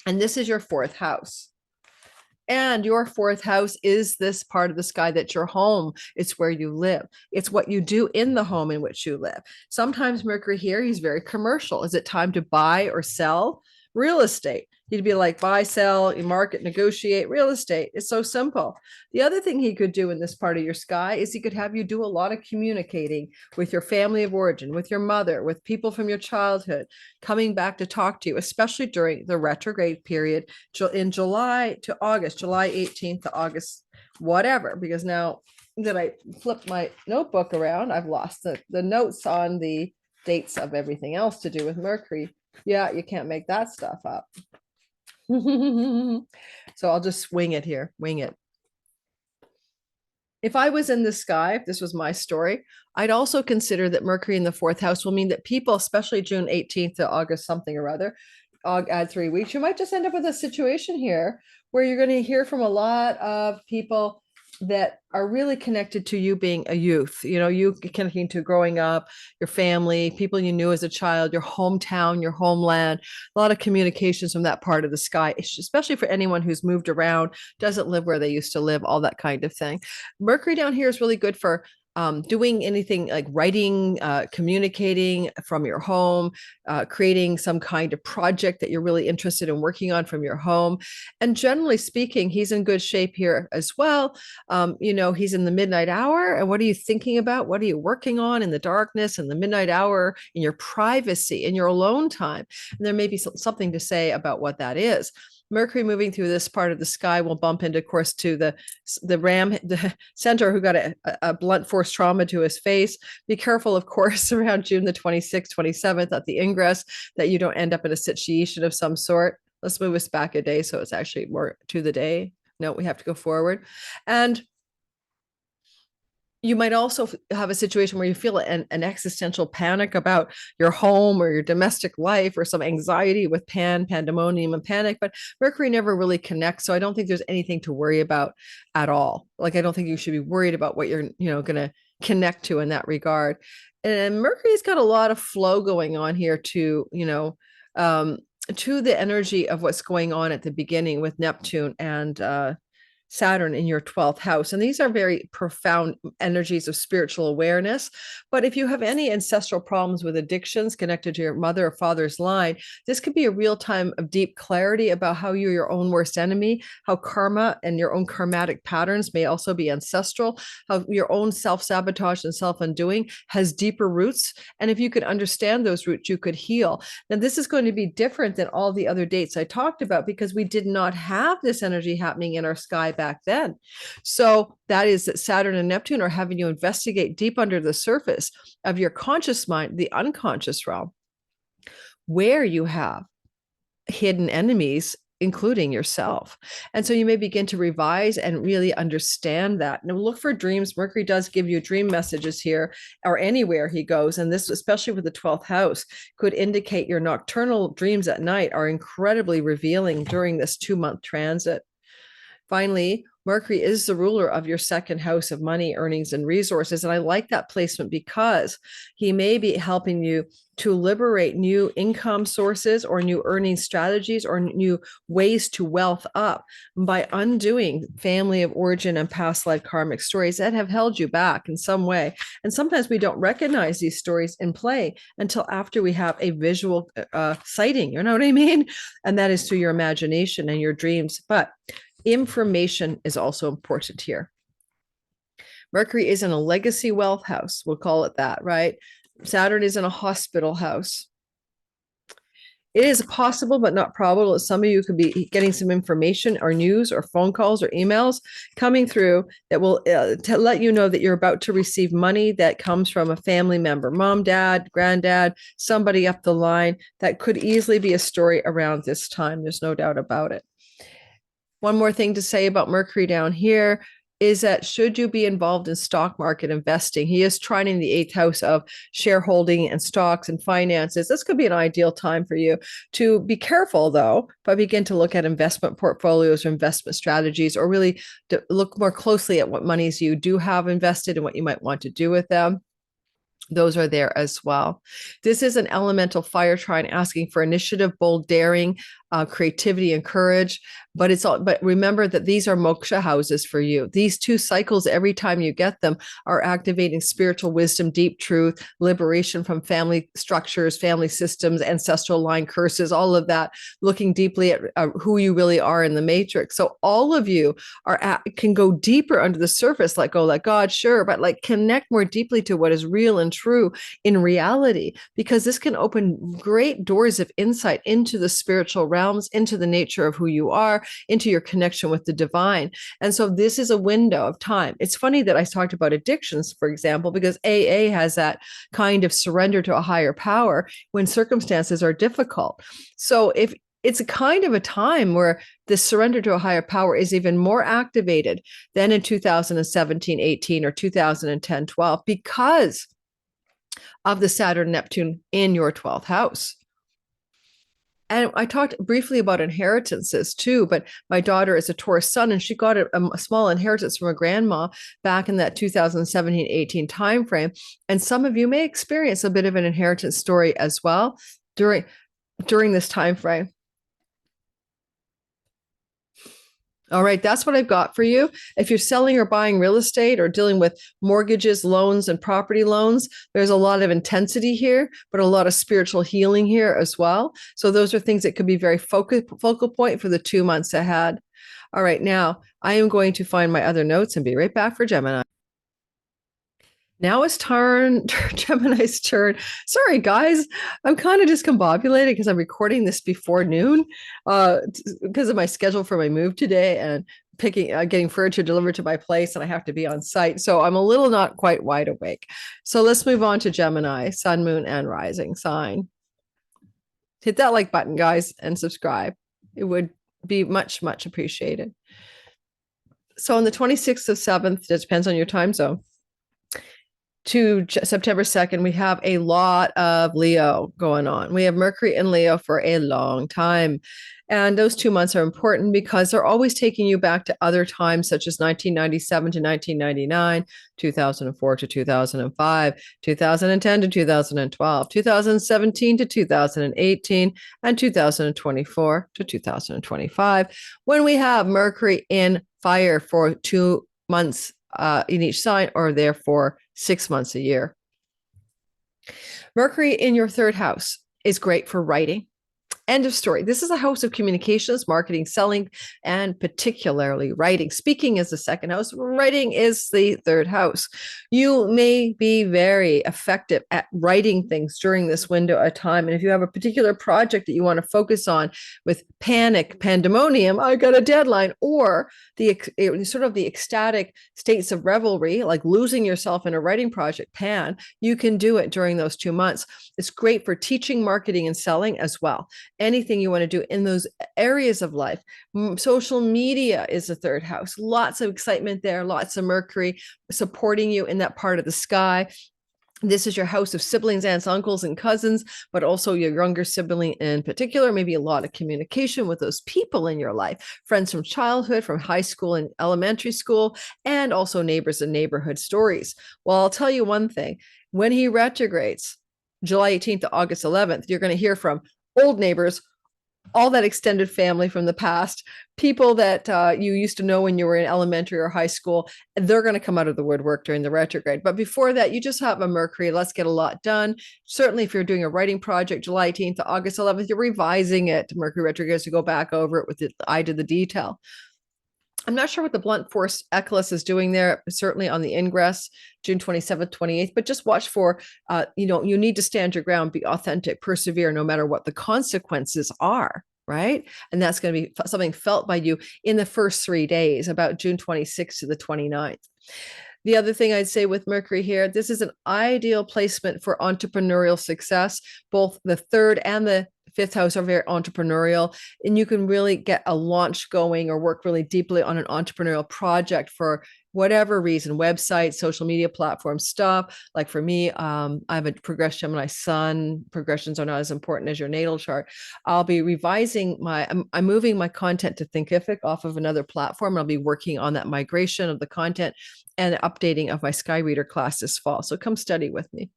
And this is your 4th house. And your 4th house is this part of the sky that's your home. It's where you live. It's what you do in the home in which you live. Sometimes Mercury here, he's very commercial. Is it time to buy or sell? Real estate. He'd be like, buy, sell, you market, negotiate, real estate. It's so simple. The other thing he could do in this part of your sky is he could have you do a lot of communicating with your family of origin, with your mother, with people from your childhood, coming back to talk to you, especially during the retrograde period in July to August, July 18th to August, whatever, because now that I flipped my notebook around, I've lost the notes on the dates of everything else to do with Mercury. Yeah, you can't make that stuff up. So I'll just wing it here, wing it. If I was in the sky, if this was my story, I'd also consider that Mercury in the 4th house will mean that people, especially June 18th to August something or other, add 3 weeks, you might just end up with a situation here where you're going to hear from a lot of people that are really connected to you being a youth, you connecting to growing up, your family, people you knew as a child, your hometown, your homeland, a lot of communications from that part of the sky, especially for anyone who's moved around, doesn't live where they used to live, all that kind of thing. Mercury down here is really good for doing anything like writing, communicating from your home, creating some kind of project that you're really interested in working on from your home. And generally speaking, he's in good shape here as well. He's in the midnight hour. And what are you thinking about? What are you working on in the darkness, in the midnight hour, in your privacy, in your alone time? And there may be something to say about what that is. Mercury moving through this part of the sky will bump into, of course, to the ram, the centaur who got a blunt force trauma to his face. Be careful, of course, around June the 26th, 27th at the ingress, that you don't end up in a situation of some sort. Let's move us back a day so it's actually more to the day. No, we have to go forward. And you might also have a situation where you feel an existential panic about your home or your domestic life, or some anxiety with pandemonium and panic, but Mercury never really connects. So I don't think there's anything to worry about at all. Like, I don't think you should be worried about what you're, going to connect to in that regard. And Mercury's got a lot of flow going on here to the energy of what's going on at the beginning with Neptune and Saturn in your 12th house. And these are very profound energies of spiritual awareness. But if you have any ancestral problems with addictions connected to your mother or father's line, this could be a real time of deep clarity about how you're your own worst enemy, how karma and your own karmatic patterns may also be ancestral, how your own self-sabotage and self-undoing has deeper roots. And if you could understand those roots, you could heal. Now, this is going to be different than all the other dates I talked about, because we did not have this energy happening in our sky back then. So that is that Saturn and Neptune are having you investigate deep under the surface of your conscious mind, the unconscious realm, where you have hidden enemies, including yourself. And so you may begin to revise and really understand that. Now, look for dreams. Mercury does give you dream messages here or anywhere he goes. And this, especially with the 12th house, could indicate your nocturnal dreams at night are incredibly revealing during this 2-month transit. Finally, Mercury is the ruler of your second house of money, earnings, and resources. And I like that placement because he may be helping you to liberate new income sources or new earning strategies or new ways to wealth up by undoing family of origin and past life karmic stories that have held you back in some way. And sometimes we don't recognize these stories in play until after we have a visual sighting, you know what I mean? And that is through your imagination and your dreams. But information is also important here. Mercury is in a legacy wealth house. We'll call it that, right? Saturn is in a hospital house. It is possible, but not probable, that some of you could be getting some information or news or phone calls or emails coming through that will to let you know that you're about to receive money that comes from a family member, mom, dad, granddad, somebody up the line. That could easily be a story around this time. There's no doubt about it. One more thing to say about Mercury down here is that should you be involved in stock market investing, he is trining the eighth house of shareholding and stocks and finances. This could be an ideal time for you to be careful, though, but begin to look at investment portfolios or investment strategies, or really to look more closely at what monies you do have invested and what you might want to do with them. Those are there as well. This is an elemental fire trine asking for initiative, bold, daring, creativity, and courage. But it's all. But remember that these are moksha houses for you. These two cycles, every time you get them, are activating spiritual wisdom, deep truth, liberation from family structures, family systems, ancestral line curses, all of that. Looking deeply at who you really are in the matrix. So all of you can go deeper under the surface. Let go, let God, sure, but like connect more deeply to what is real and true in reality, because this can open great doors of insight into the spiritual realms, into the nature of who you are, into your connection with the divine. And so this is a window of time. It's funny that I talked about addictions, for example, because AA has that kind of surrender to a higher power when circumstances are difficult. So if it's a kind of a time where the surrender to a higher power is even more activated than in 2017, 18, or 2010, 12, because of the Saturn Neptune in your 12th house. And I talked briefly about inheritances too, but my daughter is a Taurus sun, and she got a small inheritance from a grandma back in that 2017, 18 timeframe. And some of you may experience a bit of an inheritance story as well during this time frame. All right, that's what I've got for you. If you're selling or buying real estate or dealing with mortgages, loans, and property loans, there's a lot of intensity here, but a lot of spiritual healing here as well. So those are things that could be very focal point for the 2 months ahead. All right, now I am going to find my other notes and be right back for Gemini. Now it's Gemini's turn. Sorry, guys. I'm kind of discombobulated because I'm recording this before noon because of my schedule for my move today and getting furniture delivered to my place, and I have to be on site. So I'm a little not quite wide awake. So let's move on to Gemini, sun, moon, and rising sign. Hit that like button, guys, and subscribe. It would be much, much appreciated. So on the 26th of 7th, it depends on your time zone, to September 2nd, we have a lot of Leo going on. We have Mercury in Leo for a long time. And those 2 months are important because they're always taking you back to other times, such as 1997 to 1999, 2004 to 2005, 2010 to 2012, 2017 to 2018, and 2024 to 2025, when we have Mercury in fire for 2 months in each sign, or therefore 6 months a year. Mercury in your third house is great for writing. End of story. This is a house of communications, marketing, selling, and particularly writing. Speaking is the second house. Writing is the third house. You may be very effective at writing things during this window of time. And if you have a particular project that you want to focus on with panic, pandemonium, I got a deadline, or the sort of the ecstatic states of revelry, like losing yourself in a writing project, Pan, you can do it during those 2 months. It's great for teaching, marketing, and selling as well. Anything you want to do in those areas of life. Social media is the third house. Lots of excitement there, lots of Mercury supporting you in that part of the sky. This is your house of siblings, aunts, uncles, and cousins, but also your younger sibling in particular. Maybe a lot of communication with those people in your life, friends from childhood, from high school and elementary school, and also neighbors and neighborhood stories. Well, I'll tell you one thing. When he retrogrades, July 18th to August 11th, you're going to hear from old neighbors, all that extended family from the past, people that you used to know when you were in elementary or high school. They're going to come out of the woodwork during the retrograde. But before that, you just have a Mercury. Let's get a lot done. Certainly, if you're doing a writing project, July 18th to August 11th, you're revising it. Mercury retrograde to go back over it with the eye to the detail. I'm not sure what the blunt force eclipse is doing there, certainly on the ingress, June 27th, 28th, but just watch for, you need to stand your ground, be authentic, persevere, no matter what the consequences are, right? And that's going to be something felt by you in the first 3 days, about June 26th to the 29th. The other thing I'd say with Mercury here, this is an ideal placement for entrepreneurial success. Both the third and the fifth house are very entrepreneurial, and you can really get a launch going or work really deeply on an entrepreneurial project for whatever reason, website, social media platform stuff. Like for me, I have a progressed Gemini sun. Progressions are not as important as your natal chart. I'll be revising I'm moving my content to Thinkific off of another platform. I'll be working on that migration of the content and updating of my Sky Reader class this fall. So come study with me.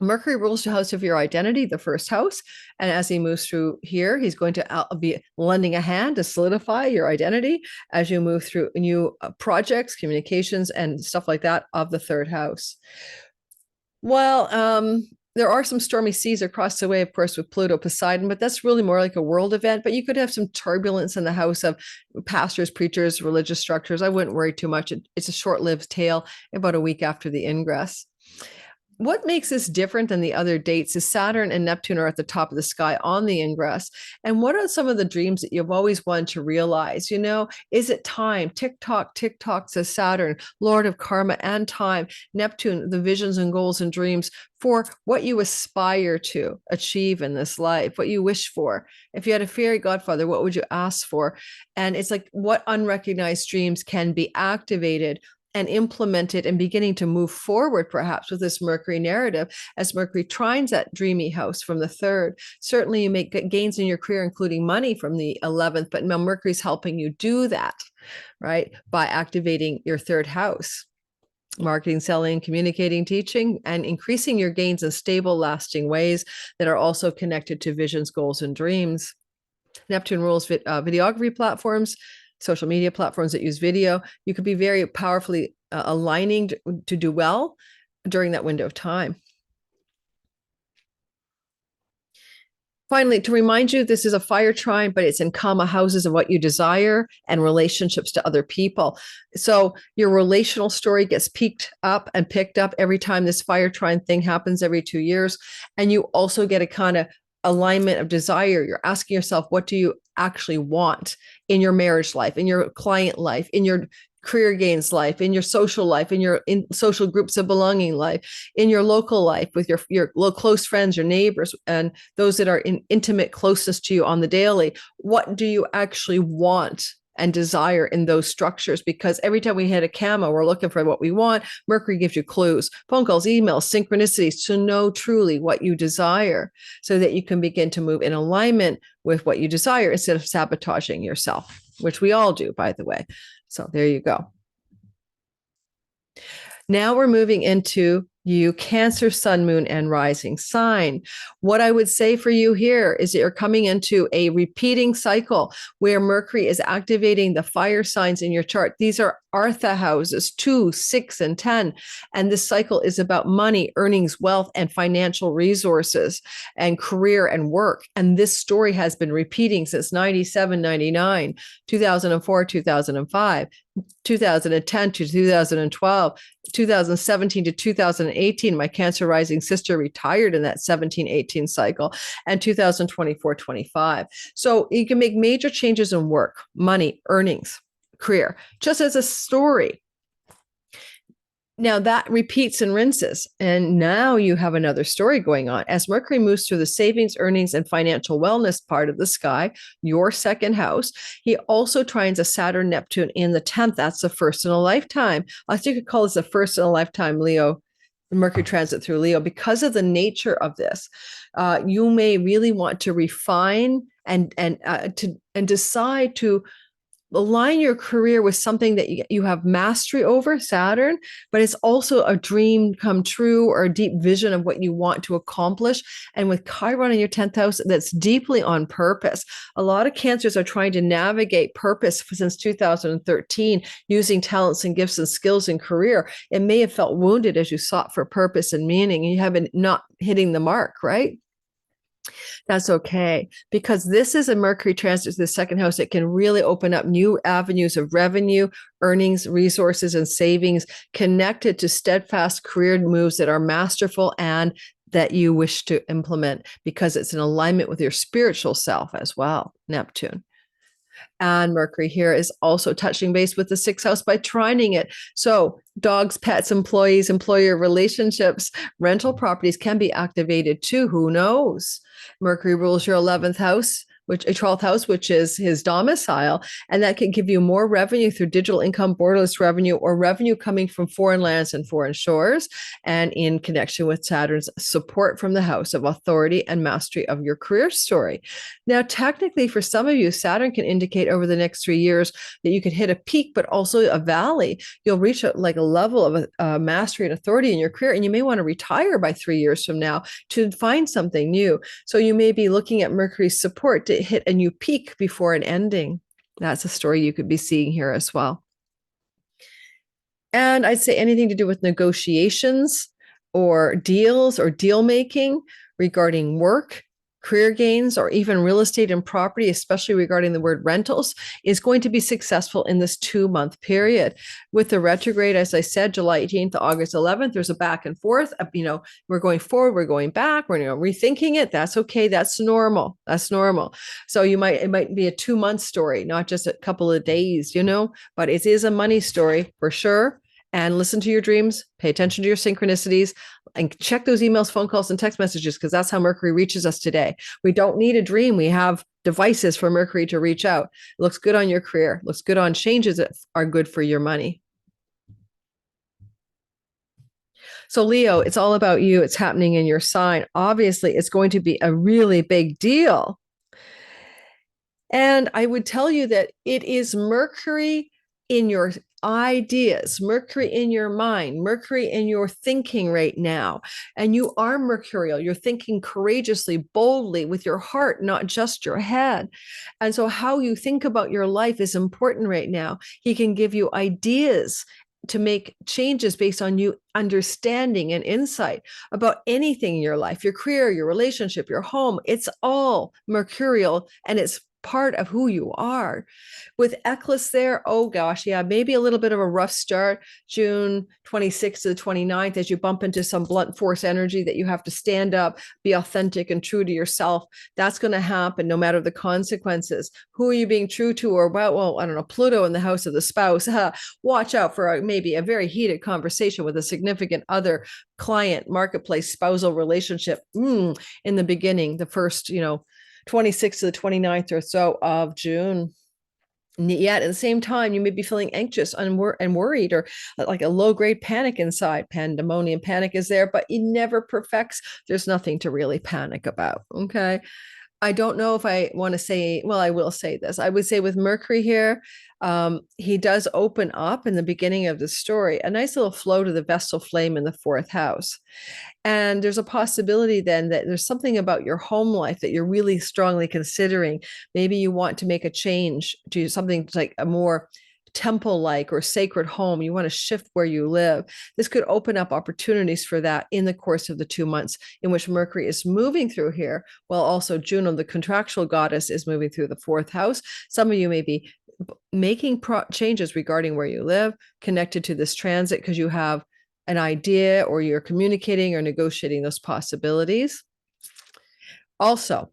Mercury rules the house of your identity, the first house. And as he moves through here, he's going to be lending a hand to solidify your identity as you move through new projects, communications, and stuff like that of the third house. Well, there are some stormy seas across the way, of course, with Pluto, Poseidon, but that's really more like a world event. But you could have some turbulence in the house of pastors, preachers, religious structures. I wouldn't worry too much. It's a short-lived tale, about a week after the ingress. What makes this different than the other dates is Saturn and Neptune are at the top of the sky on the ingress. And what are some of the dreams that you've always wanted to realize? Is it time? Tick tock, says Saturn, Lord of karma and time. Neptune, the visions and goals and dreams for what you aspire to achieve in this life, what you wish for. If you had a fairy godfather, what would you ask for? And it's like what unrecognized dreams can be activated and implemented and beginning to move forward, perhaps with this Mercury narrative, as Mercury trines that dreamy house from the third. Certainly you make gains in your career, including money from the 11th, but now Mercury's helping you do that, right? By activating your third house. Marketing, selling, communicating, teaching, and increasing your gains in stable, lasting ways that are also connected to visions, goals, and dreams. Neptune rules videography platforms, social media platforms that use video. You could be very powerfully aligning to do well during that window of time. Finally, to remind you, this is a fire trine, but it's in karma houses of what you desire and relationships to other people. So your relational story gets picked up every time this fire trine thing happens every 2 years. And you also get a kind of alignment of desire. You're asking yourself, what do you actually want in your marriage life, in your client life, in your career gains life, in your social life, in your social groups of belonging life, in your local life with your close friends, your neighbors, and those that are in intimate closeness to you on the daily. What do you actually want and desire in those structures? Because every time we hit a camo, we're looking for what we want. Mercury gives you clues, phone calls, emails, synchronicities to know truly what you desire so that you can begin to move in alignment with what you desire instead of sabotaging yourself, which we all do, by the way. So there you go. Now we're moving into you, Cancer, Sun, Moon, and Rising sign. What I would say for you here is that you're coming into a repeating cycle where Mercury is activating the fire signs in your chart. These are Artha houses 2, 6, and 10. And this cycle is about money, earnings, wealth, and financial resources, and career and work. And this story has been repeating since 97, 99, 2004, 2005, 2010 to 2012, 2017 to 2018. My Cancer rising sister retired in that 17-18 cycle, and 2024-25. So you can make major changes in work, money, earnings, career, just as a story. Now that repeats and rinses. And now you have another story going on. As Mercury moves through the savings, earnings, and financial wellness part of the sky, your second house, he also trines a Saturn Neptune in the 10th. That's the first in a lifetime. I think you could call this the first in a lifetime Leo, Mercury transit through Leo. Because of the nature of this, you may really want to refine and decide to align your career with something that you have mastery over, Saturn, but it's also a dream come true or a deep vision of what you want to accomplish. And with Chiron in your 10th house, that's deeply on purpose. A lot of Cancers are trying to navigate purpose since 2013 using talents and gifts and skills in career. It may have felt wounded as you sought for purpose and meaning, and you haven't not hitting the mark, right? That's okay, because this is a Mercury transit to the second house. It can really open up new avenues of revenue, earnings, resources, and savings connected to steadfast career moves that are masterful and that you wish to implement, because it's in alignment with your spiritual self as well, Neptune. And Mercury here is also touching base with the sixth house by trining it. So, dogs, pets, employees, employer relationships, rental properties can be activated too. Who knows? Mercury rules your 11th house, which a 12th house, which is his domicile, and that can give you more revenue through digital income, borderless revenue, or revenue coming from foreign lands and foreign shores, and in connection with Saturn's support from the house of authority and mastery of your career story. Now, technically, for some of you, Saturn can indicate over the next 3 years that you could hit a peak, but also a valley. You'll reach like a level of mastery and authority in your career, and you may want to retire by 3 years from now to find something new. So you may be looking at Mercury's support to hit a new peak before an ending. That's a story you could be seeing here as well. And I'd say anything to do with negotiations or deals or deal making regarding work, career gains, or even real estate and property, especially regarding the word rentals, is going to be successful in this 2-month period. With the retrograde, as I said, July 18th to August 11th, there's a back and forth. We're going forward, we're going back, we're rethinking it. That's okay. That's normal. That's normal. So it might be a 2-month story, not just a couple of days, but it is a money story for sure. And listen to your dreams, pay attention to your synchronicities, and check those emails, phone calls, and text messages, because that's how Mercury reaches us today. We don't need a dream. We have devices for Mercury to reach out. It looks good on your career, looks good on changes that are good for your money. So Leo, it's all about you. It's happening in your sign. Obviously, it's going to be a really big deal. And I would tell you that it is Mercury in your ideas, Mercury in your mind, Mercury in your thinking right now. And you are mercurial. You're thinking courageously, boldly with your heart, not just your head. And so how you think about your life is important right now. He can give you ideas to make changes based on you understanding and insight about anything in your life, your career, your relationship, your home. It's all mercurial, and it's part of who you are. With Eclipse there, oh gosh, yeah, maybe a little bit of a rough start, June 26th to the 29th, as you bump into some blunt force energy that you have to stand up, be authentic and true to yourself. That's going to happen no matter the consequences. Who are you being true to? Or, well, I don't know, Pluto in the house of the spouse. Watch out for maybe a very heated conversation with a significant other, client, marketplace, spousal relationship in the beginning, the first, 26th to the 29th or so of June. Yet at the same time, you may be feeling anxious and worried, or like a low-grade panic inside. Pandemonium panic is there, but it never perfects. There's nothing to really panic about. Okay. I don't know if I want to say, well, I will say this. I would say with Mercury here, he does open up in the beginning of the story, a nice little flow to the Vestal flame in the 4th house. And there's a possibility then that there's something about your home life that you're really strongly considering. Maybe you want to make a change to something like a more temple-like or sacred home. You want to shift where you live. This could open up opportunities for that in the course of the 2 months in which Mercury is moving through here, while also Juno, the contractual goddess, is moving through the 4th house. Some of you may be making changes regarding where you live, connected to this transit, because you have an idea or you're communicating or negotiating those possibilities. Also,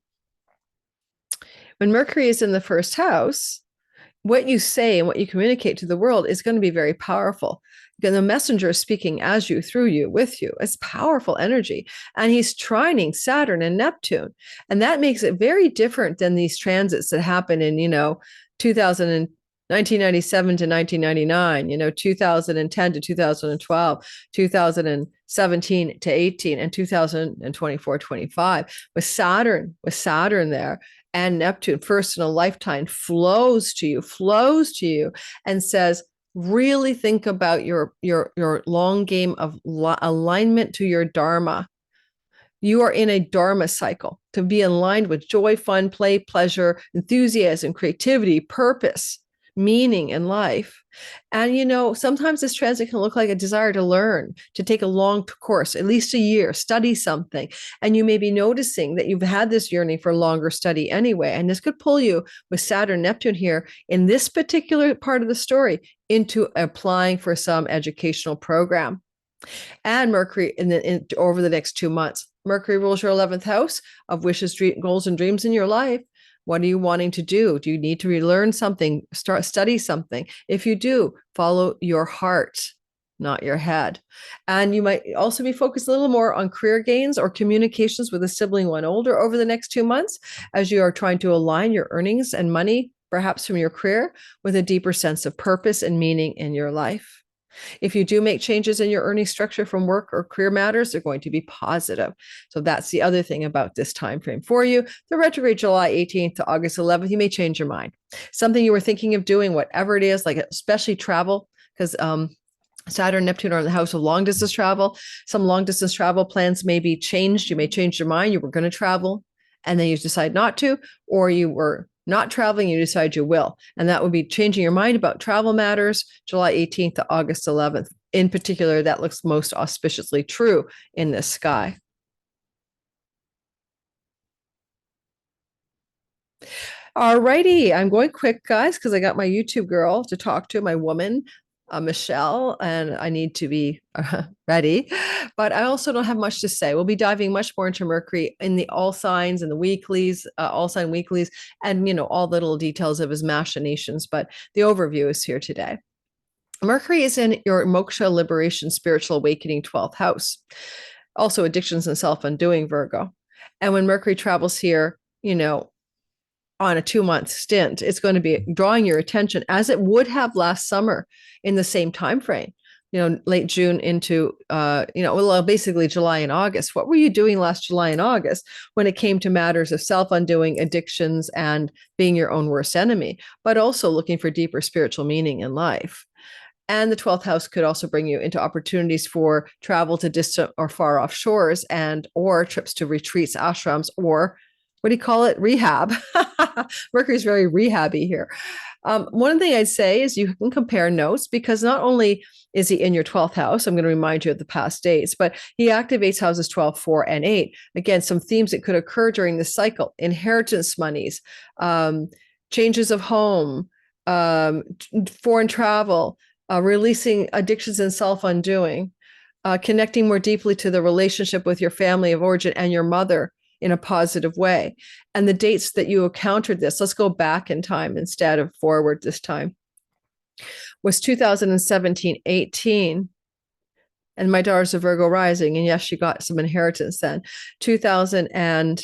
when Mercury is in the 1st house, what you say and what you communicate to the world is going to be very powerful. the messenger is speaking as you, through you, with you. It's powerful energy. And he's trining Saturn and Neptune. And that makes it very different than these transits that happen in, 2000 and 1997 to 1999, 2010 to 2012, 2017 to 18, and 2024, 25. With Saturn there and Neptune, first in a lifetime, flows to you and says, really think about your long game of alignment to your dharma. You are in a dharma cycle to be aligned with joy, fun, play, pleasure, enthusiasm, creativity, purpose, meaning in life. And sometimes this transit can look like a desire to learn, to take a long course, at least a year, study something. And you may be noticing that you've had this yearning for longer study anyway. And this could pull you with Saturn, Neptune here in this particular part of the story into applying for some educational program. And Mercury over the next 2 months. Mercury rules your 11th house of wishes, goals, and dreams in your life. What are you wanting to do? Do you need to relearn something, study something? If you do, follow your heart, not your head. And you might also be focused a little more on career gains or communications with a sibling one older over the next 2 months, as you are trying to align your earnings and money, perhaps from your career, with a deeper sense of purpose and meaning in your life. If you do make changes in your earning structure from work or career matters, they're going to be positive. So that's the other thing about this time frame for you. The retrograde July 18th to August 11th, you may change your mind. Something you were thinking of doing, whatever it is, like especially travel, because Saturn and Neptune are in the house of long distance travel. Some long distance travel plans may be changed. You may change your mind. You were going to travel and then you decide not to, or you were not traveling, you decide you will. And that would be changing your mind about travel matters, July 18th to August 11th. In particular, that looks most auspiciously true in this sky. All righty. I'm going quick, guys, because I got my YouTube girl to talk to, my woman, Michelle, and I need to be ready. But I also don't have much to say. We'll be diving much more into Mercury in the all signs and the weeklies, all sign weeklies, and all the little details of his machinations. But the overview is here today. Mercury is in your moksha, liberation, spiritual awakening 12th house. Also addictions and self-undoing, Virgo. And when Mercury travels here, on a 2-month stint, it's going to be drawing your attention as it would have last summer in the same time frame, late June into, basically July and August. What were you doing last July and August when it came to matters of self-undoing, addictions, and being your own worst enemy, but also looking for deeper spiritual meaning in life? And the 12th house could also bring you into opportunities for travel to distant or far off shores or trips to retreats, ashrams, or what do you call it? Rehab. Mercury's very rehabby here. One thing I'd say is you can compare notes, because not only is he in your 12th house, I'm going to remind you of the past dates, but he activates houses 12, 4, and 8. Again, some themes that could occur during this cycle: inheritance monies, changes of home, foreign travel, releasing addictions and self-undoing, connecting more deeply to the relationship with your family of origin and your mother in a positive way. And the dates that you encountered this, let's go back in time instead of forward this time, was 2017, 18. And my daughter's a Virgo rising. And yes, she got some inheritance then. 2010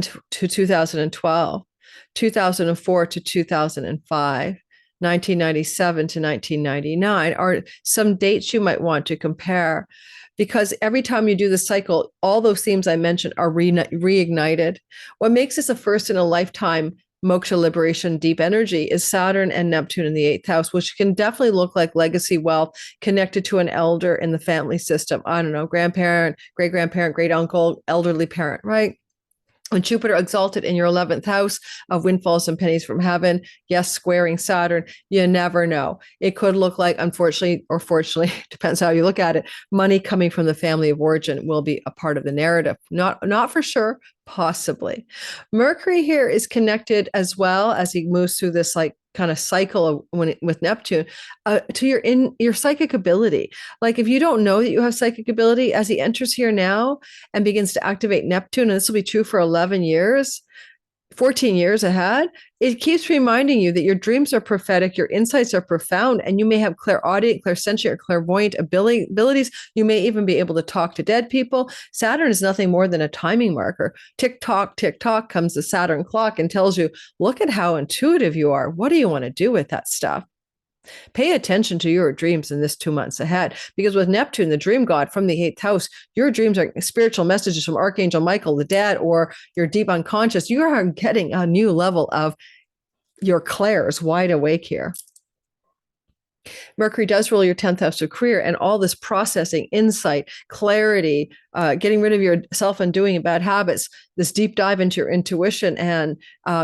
to 2012, 2004 to 2005. 1997 to 1999 are some dates you might want to compare, because every time you do the cycle, all those themes I mentioned are reignited. What makes this a first in a lifetime moksha, liberation, deep energy is Saturn and Neptune in the 8th house, which can definitely look like legacy wealth connected to an elder in the family system. I don't know, grandparent, great-grandparent, great uncle, elderly parent, right? When Jupiter exalted in your 11th house of windfalls and pennies from heaven, yes, squaring Saturn, you never know. It could look like, unfortunately, or fortunately, depends how you look at it, money coming from the family of origin will be a part of the narrative. Not for sure, possibly. Mercury here is connected as well as he moves through this kind of cycle with Neptune to your psychic ability. Like if you don't know that you have psychic ability, as he enters here now and begins to activate Neptune, and this will be true for 11 years, 14 years ahead, it keeps reminding you that your dreams are prophetic, your insights are profound, and you may have clairaudient, clairsentient, or clairvoyant abilities. You may even be able to talk to dead people. Saturn is nothing more than a timing marker. Tick tock, comes the Saturn clock and tells you, look at how intuitive you are. What do you want to do with that stuff? Pay attention to your dreams in this 2 months ahead, because with Neptune, the dream god from the 8th house, your dreams are spiritual messages from Archangel Michael, the dad, or your deep unconscious. You are getting a new level of your clairs wide awake here. Mercury does rule your 10th house of career, and all this processing, insight, clarity, getting rid of your self-undoing and bad habits, this deep dive into your intuition and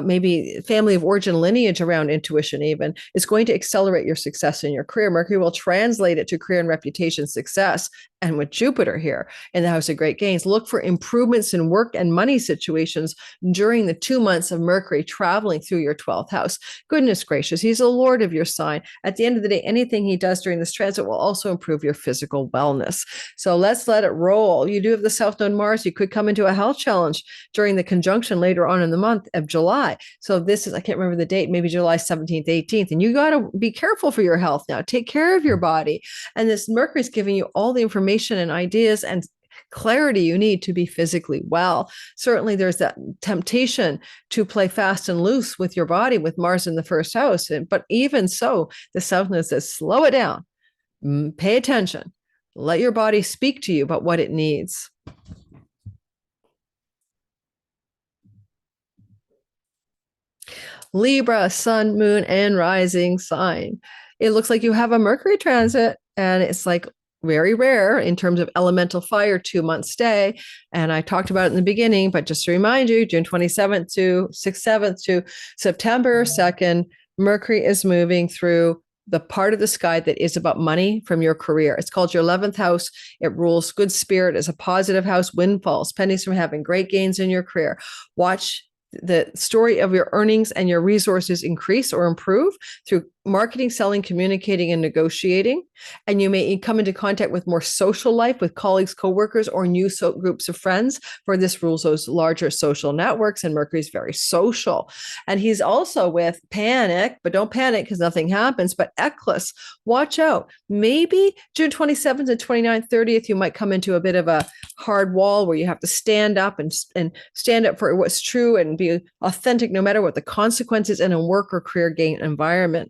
maybe family of origin lineage around intuition even, is going to accelerate your success in your career. Mercury will translate it to career and reputation success. And with Jupiter here in the house of great gains, look for improvements in work and money situations during the 2 months of Mercury traveling through your 12th house. Goodness gracious, he's a lord of your sign. At the end of the day, anything he does during this transit will also improve your physical wellness. So let's let it roll. You do have the South Node Mars. You could come into a health challenge during the conjunction later on in the month of July. So this is, I can't remember the date, maybe July 17th, 18th. And you got to be careful for your health now. Take care of your body. And this Mercury is giving you all the information and ideas and clarity you need to be physically well. Certainly there's that temptation to play fast and loose with your body with Mars in the first house. But even so, the South Node says, slow it down, pay attention, let your body speak to you about what it needs. Libra, sun, moon, and rising sign. It looks like you have a Mercury transit, and it's like very rare in terms of elemental fire 2 months stay. And I talked about it in the beginning, but just to remind you, June 27th to 7th to September 2nd, Mercury is moving through the part of the sky that is about money from your career. It's called your 11th house. It rules good spirit as a positive house, windfalls, pennies from having great gains in your career. Watch the story of your earnings and your resources increase or improve through marketing, selling, communicating, and negotiating. And you may come into contact with more social life with colleagues, coworkers, or new groups of friends. For this rules those larger social networks, and Mercury's very social. And he's also with panic, but don't panic because nothing happens, but eclipse. Watch out. Maybe June 27th and 29th, 30th, you might come into a bit of a hard wall where you have to stand up and stand up for what's true and be authentic no matter what the consequences in a work or career gain environment.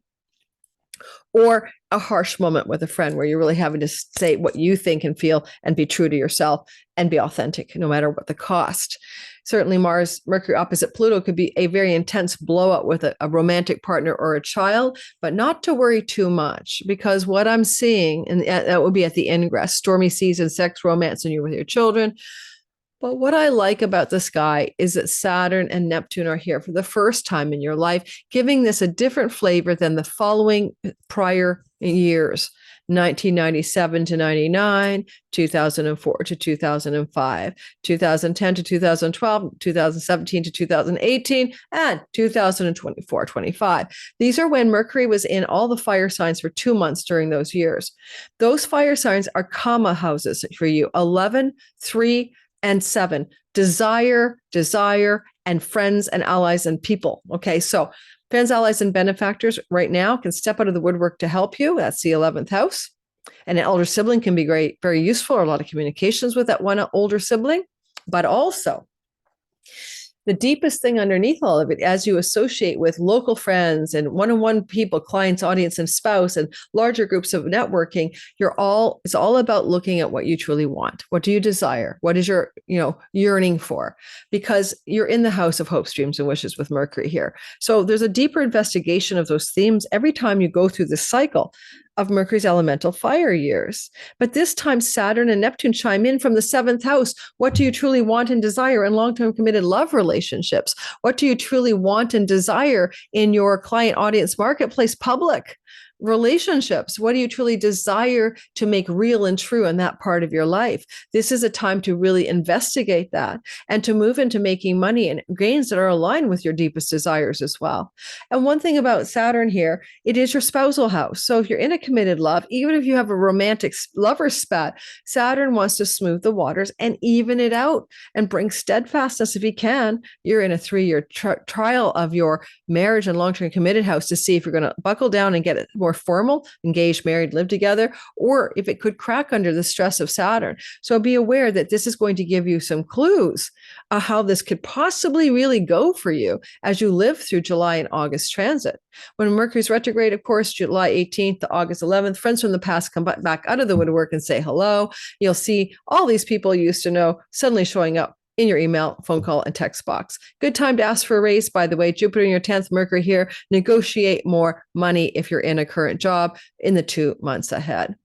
Or a harsh moment with a friend where you're really having to say what you think and feel and be true to yourself and be authentic no matter what the cost. Certainly Mercury opposite Pluto could be a very intense blowout with a romantic partner or a child, but not to worry too much, because what I'm seeing, and that would be at the ingress, stormy season, sex, romance, and you with your children. But what I like about the sky is that Saturn and Neptune are here for the first time in your life, giving this a different flavor than the following prior years, 1997 to 99, 2004 to 2005, 2010 to 2012, 2017 to 2018, and 2024-25. These are when Mercury was in all the fire signs for 2 months during those years. Those fire signs are comma houses for you, 11, 3, and 7, desire, and friends and allies and people. Okay, so friends, allies, and benefactors right now can step out of the woodwork to help you. That's the 11th house. And an elder sibling can be great, very useful, or a lot of communications with that one older sibling. But also, the deepest thing underneath all of it, as you associate with local friends and one-on-one people, clients, audience, and spouse, and larger groups of networking, it's all about looking at what you truly want. What do you desire? What is your, yearning for? Because you're in the house of hopes, dreams, and wishes with Mercury here. So there's a deeper investigation of those themes every time you go through this cycle of Mercury's elemental fire years. But this time, Saturn and Neptune chime in from the 7th house. What do you truly want and desire in long-term committed love relationships? What do you truly want and desire in your client, audience, marketplace, public? relationships? What do you truly desire to make real and true in that part of your life? This is a time to really investigate that and to move into making money and gains that are aligned with your deepest desires as well. And one thing about Saturn here, it is your spousal house. So if you're in a committed love, even if you have a romantic lover spat, Saturn wants to smooth the waters and even it out and bring steadfastness if he can. You're in a 3-year trial of your marriage and long-term committed house to see if you're going to buckle down and get it more formal, engaged, married, live together, or if it could crack under the stress of Saturn. So be aware that this is going to give you some clues of how this could possibly really go for you as you live through July and August transit. When Mercury's retrograde, of course, July 18th to August 11th, friends from the past come back out of the woodwork and say hello. You'll see all these people you used to know suddenly showing up in your email, phone call, and text box. Good time to ask for a raise, by the way. Jupiter in your 10th, Mercury here. Negotiate more money if you're in a current job in the 2 months ahead.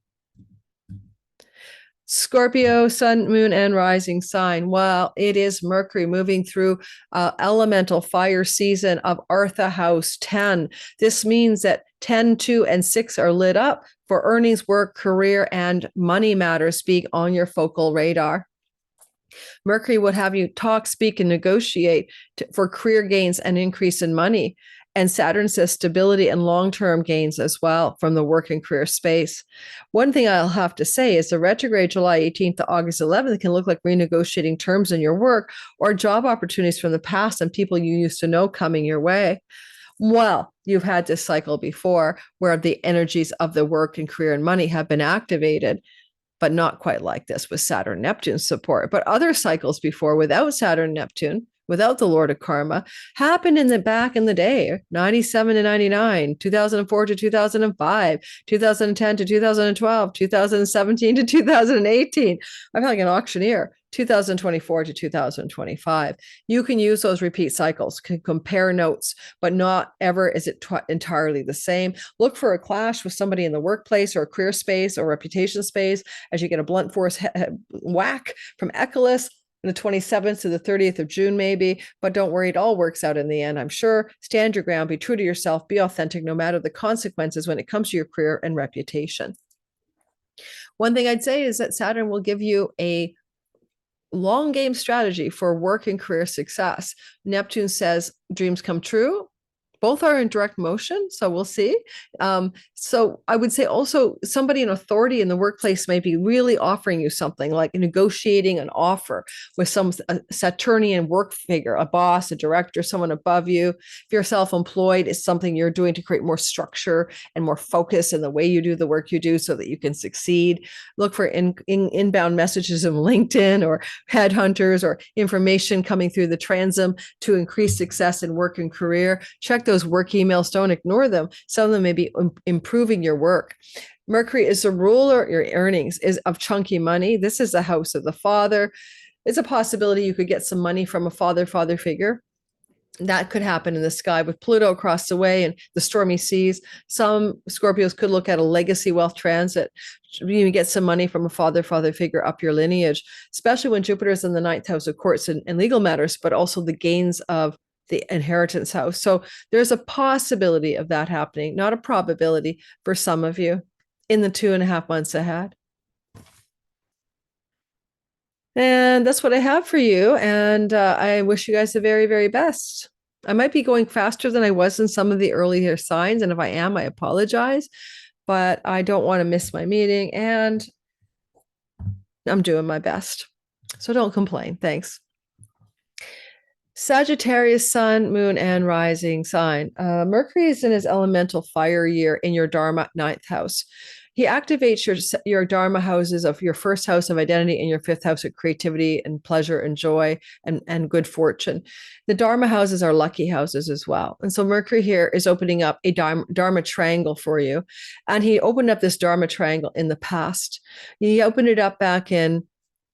Scorpio, sun, moon, and rising sign. Well, it is Mercury moving through elemental fire season of Artha House 10. This means that 10, 2, and 6 are lit up for earnings, work, career, and money matters being on your focal radar. Mercury would have you talk, speak, and negotiate for career gains and increase in money. And Saturn says stability and long-term gains as well from the work and career space. One thing I'll have to say is the retrograde July 18th to August 11th can look like renegotiating terms in your work or job opportunities from the past and people you used to know coming your way. Well, you've had this cycle before where the energies of the work and career and money have been activated, but not quite like this with Saturn Neptune support. But other cycles before without Saturn Neptune, without the Lord of Karma, happened in the day, 97 to 99, 2004 to 2005, 2010 to 2012, 2017 to 2018. I feel like an auctioneer. 2024 to 2025. You can use those repeat cycles, can compare notes, but not ever is it entirely the same. Look for a clash with somebody in the workplace or a career space or reputation space as you get a blunt force whack from Echolus on the 27th to the 30th of June, maybe, but don't worry, it all works out in the end, I'm sure. Stand your ground, be true to yourself, be authentic, no matter the consequences when it comes to your career and reputation. One thing I'd say is that Saturn will give you a long game strategy for work and career success. Neptune says dreams come true. Both are in direct motion, so we'll see. So I would say also somebody in authority in the workplace may be really offering you something, like negotiating an offer with some Saturnian work figure, a boss, a director, someone above you. If you're self-employed, it's something you're doing to create more structure and more focus in the way you do the work you do so that you can succeed. Look for inbound messages of LinkedIn or headhunters or information coming through the transom to increase success in work and career. Check those work emails, don't ignore them. Some of them may be improving your work. Mercury is the ruler, your earnings is of chunky money. This is the house of the father. It's a possibility you could get some money from a father figure. That could happen in the sky with Pluto across the way and the stormy seas. Some Scorpios could look at a legacy wealth transit. You get some money from a father figure up your lineage, especially when Jupiter is in the 9th house of courts and legal matters, but also the gains of the inheritance house. So there's a possibility of that happening, not a probability for some of you in the 2.5 months ahead. And that's what I have for you. And I wish you guys the very, very best. I might be going faster than I was in some of the earlier signs. And if I am, I apologize. But I don't want to miss my meeting. And I'm doing my best. So don't complain. Thanks. Sagittarius, sun, moon, and rising sign. Mercury is in his elemental fire year in your Dharma 9th house. He activates your Dharma houses of your 1st house of identity and your 5th house of creativity and pleasure and joy and good fortune. The Dharma houses are lucky houses as well. And so Mercury here is opening up a Dharma triangle for you. And he opened up this Dharma triangle in the past. He opened it up back in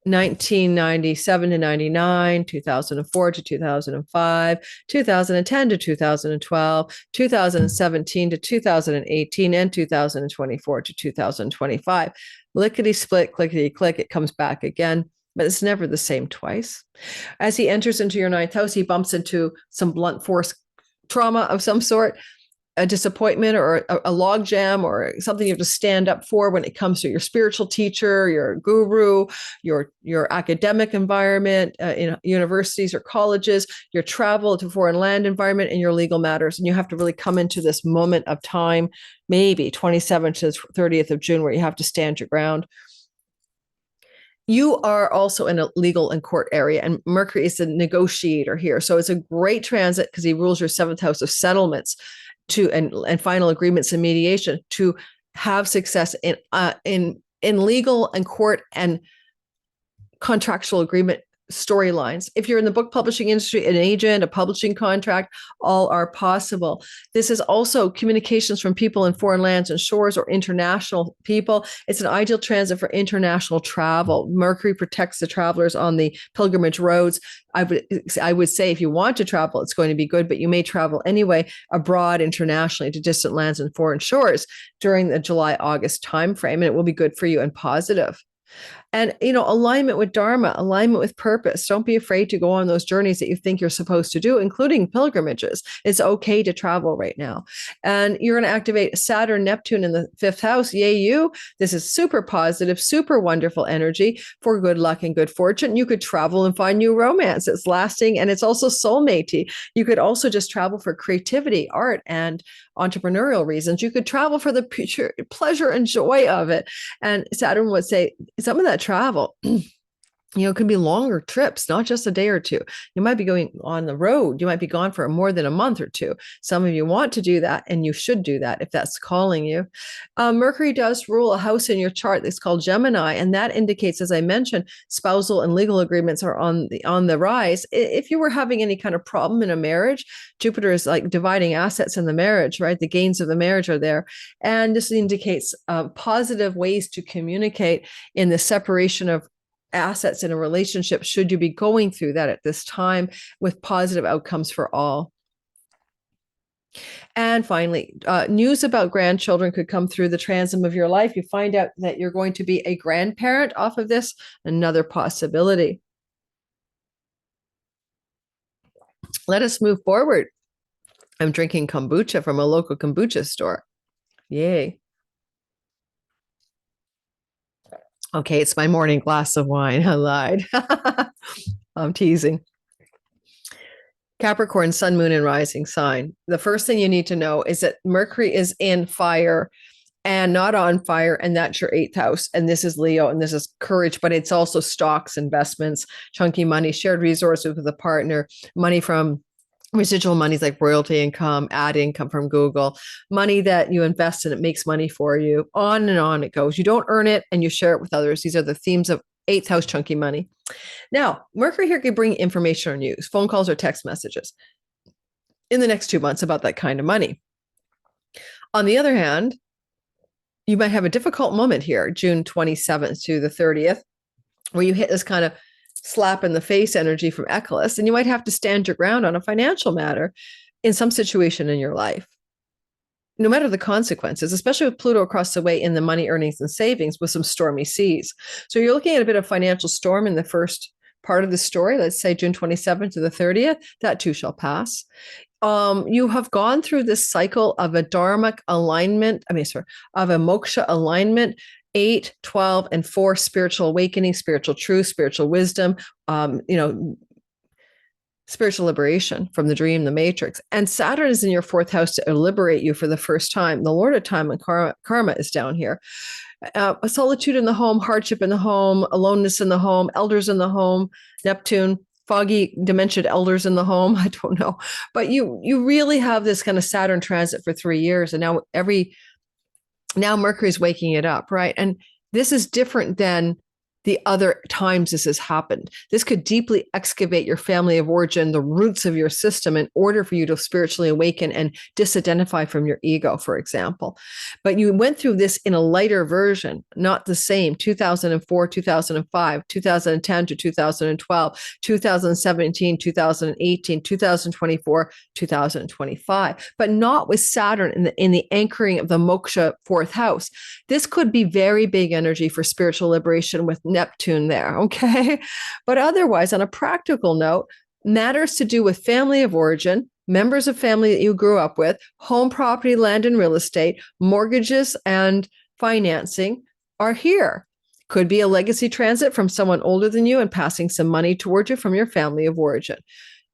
1997 to 99, 2004 to 2005, 2010 to 2012, 2017 to 2018, and 2024 to 2025. Lickety split, clickety click, it comes back again, but it's never the same twice. As he enters into your 9th house, he bumps into some blunt force trauma of some sort. a disappointment or a log jam or something you have to stand up for when it comes to your spiritual teacher, your guru, your academic environment in universities or colleges, your travel to foreign land environment, and your legal matters. And you have to really come into this moment of time, maybe 27th to 30th of June, where you have to stand your ground. You are also in a legal and court area, and Mercury is the negotiator here. So it's a great transit because he rules your seventh house of settlements and final agreements and mediation to have success in legal and court and contractual agreement storylines. If you're in the book publishing industry, an agent, a publishing contract, all are possible. This is also communications from people in foreign lands and shores or international people. It's an ideal transit for international travel. Mercury protects the travelers on the pilgrimage roads. I would say if you want to travel, it's going to be good, but you may travel anyway abroad internationally to distant lands and foreign shores during the July-August timeframe, and it will be good for you and positive. And, alignment with Dharma, alignment with purpose. Don't be afraid to go on those journeys that you think you're supposed to do, including pilgrimages. It's okay to travel right now. And you're going to activate Saturn, Neptune in the fifth house. Yay, you. This is super positive, super wonderful energy for good luck and good fortune. You could travel and find new romance. It's lasting, and it's also soulmatey. You could also just travel for creativity, art, and entrepreneurial reasons. You could travel for the pure pleasure and joy of it. And Saturn would say some of that travel, it could be longer trips, not just a day or two. You might be going on the road. You might be gone for more than a month or two. Some of you want to do that, and you should do that if that's calling you. Mercury does rule a house in your chart that's called Gemini, and that indicates, as I mentioned, spousal and legal agreements are on the rise. If you were having any kind of problem in a marriage, Jupiter is like dividing assets in the marriage, right? The gains of the marriage are there. And this indicates positive ways to communicate in the separation of assets in a relationship, should you be going through that at this time, with positive outcomes for all. And finally, news about grandchildren could come through the transit of your life. You find out that you're going to be a grandparent off of this, another possibility. Let us move forward. I'm drinking kombucha from a local kombucha store. Yay. Okay, it's my morning glass of wine. I lied. I'm teasing. Capricorn, sun, moon, and rising sign. The first thing you need to know is that Mercury is in fire and not on fire, and that's your eighth house. And this is Leo, and this is courage, but it's also stocks, investments, chunky money, shared resources with a partner, money from residual monies like royalty income, ad income from Google, money that you invest and it makes money for you. On and on it goes. You don't earn it and you share it with others. These are the themes of eighth house chunky money. Now, Mercury here can bring information or news, phone calls or text messages in the next 2 months about that kind of money. On the other hand, you might have a difficult moment here, June 27th to the 30th, where you hit this kind of slap in the face energy from Echolas, and you might have to stand your ground on a financial matter in some situation in your life, no matter the consequences, especially with Pluto across the way in the money, earnings, and savings with some stormy seas. So you're looking at a bit of financial storm in the first part of the story, let's say June 27th to the 30th, that too shall pass. You have gone through this cycle of a dharmic alignment, of a moksha alignment, 8, 12, and 4 spiritual awakening, spiritual truth, spiritual wisdom, spiritual liberation from the dream, the matrix. And Saturn is in your fourth house to liberate you for the first time. The Lord of time and karma is down here. A solitude in the home, hardship in the home, aloneness in the home, elders in the home, Neptune, foggy dementia elders in the home. I don't know. But you really have this kind of Saturn transit for 3 years. And now Mercury's waking it up, right? And this is different than the other times this has happened. This could deeply excavate your family of origin, the roots of your system, in order for you to spiritually awaken and disidentify from your ego, for example. But you went through this in a lighter version, not the same, 2004, 2005, 2010 to 2012, 2017, 2018, 2024, 2025, but not with Saturn in the anchoring of the moksha fourth house. This could be very big energy for spiritual liberation with Neptune there, okay? But otherwise, on a practical note, matters to do with family of origin, members of family that you grew up with, home, property, land, and real estate, mortgages, and financing are here. Could be a legacy transit from someone older than you and passing some money towards you from your family of origin.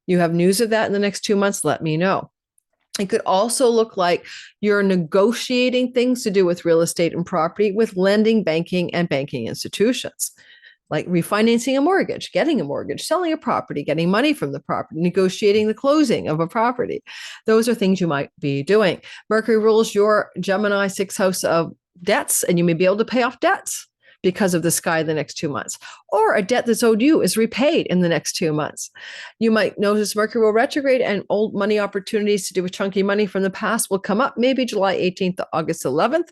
You have news of that in the next 2 months, let me know. It could also look like you're negotiating things to do with real estate and property with lending, banking, and banking institutions, like refinancing a mortgage, getting a mortgage, selling a property, getting money from the property, negotiating the closing of a property. Those are things you might be doing. Mercury rules your Gemini 6th house of debts, and you may be able to pay off debts because of the sky the next 2 months, or a debt that's owed you is repaid in the next 2 months. You might notice Mercury will retrograde and old money opportunities to do with chunky money from the past will come up, maybe July 18th to August 11th,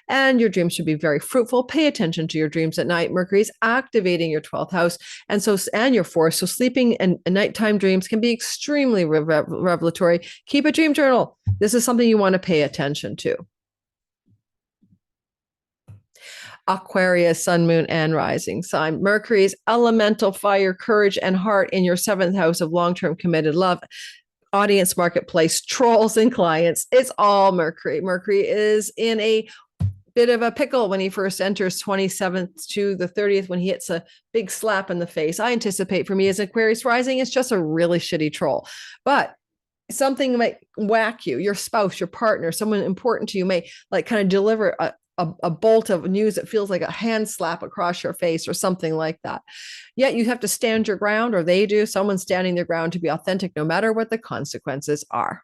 and your dreams should be very fruitful. Pay attention to your dreams at night. Mercury is activating your 12th house and your 4th. So sleeping and nighttime dreams can be extremely revelatory. Keep a dream journal. This is something you want to pay attention to. Aquarius, sun, moon, and rising sign. Mercury's elemental fire, courage, and heart in your 7th house of long-term committed love, audience, marketplace, trolls, and clients. It's all Mercury. Mercury is in a bit of a pickle when he first enters 27th to the 30th, when he hits a big slap in the face. I anticipate for me as Aquarius rising, it's just a really shitty troll. But something might whack you, your spouse, your partner, someone important to you may like kind of deliver a bolt of news that feels like a hand slap across your face or something like that. Yet you have to stand your ground, or they do. Someone's standing their ground to be authentic, no matter what the consequences are.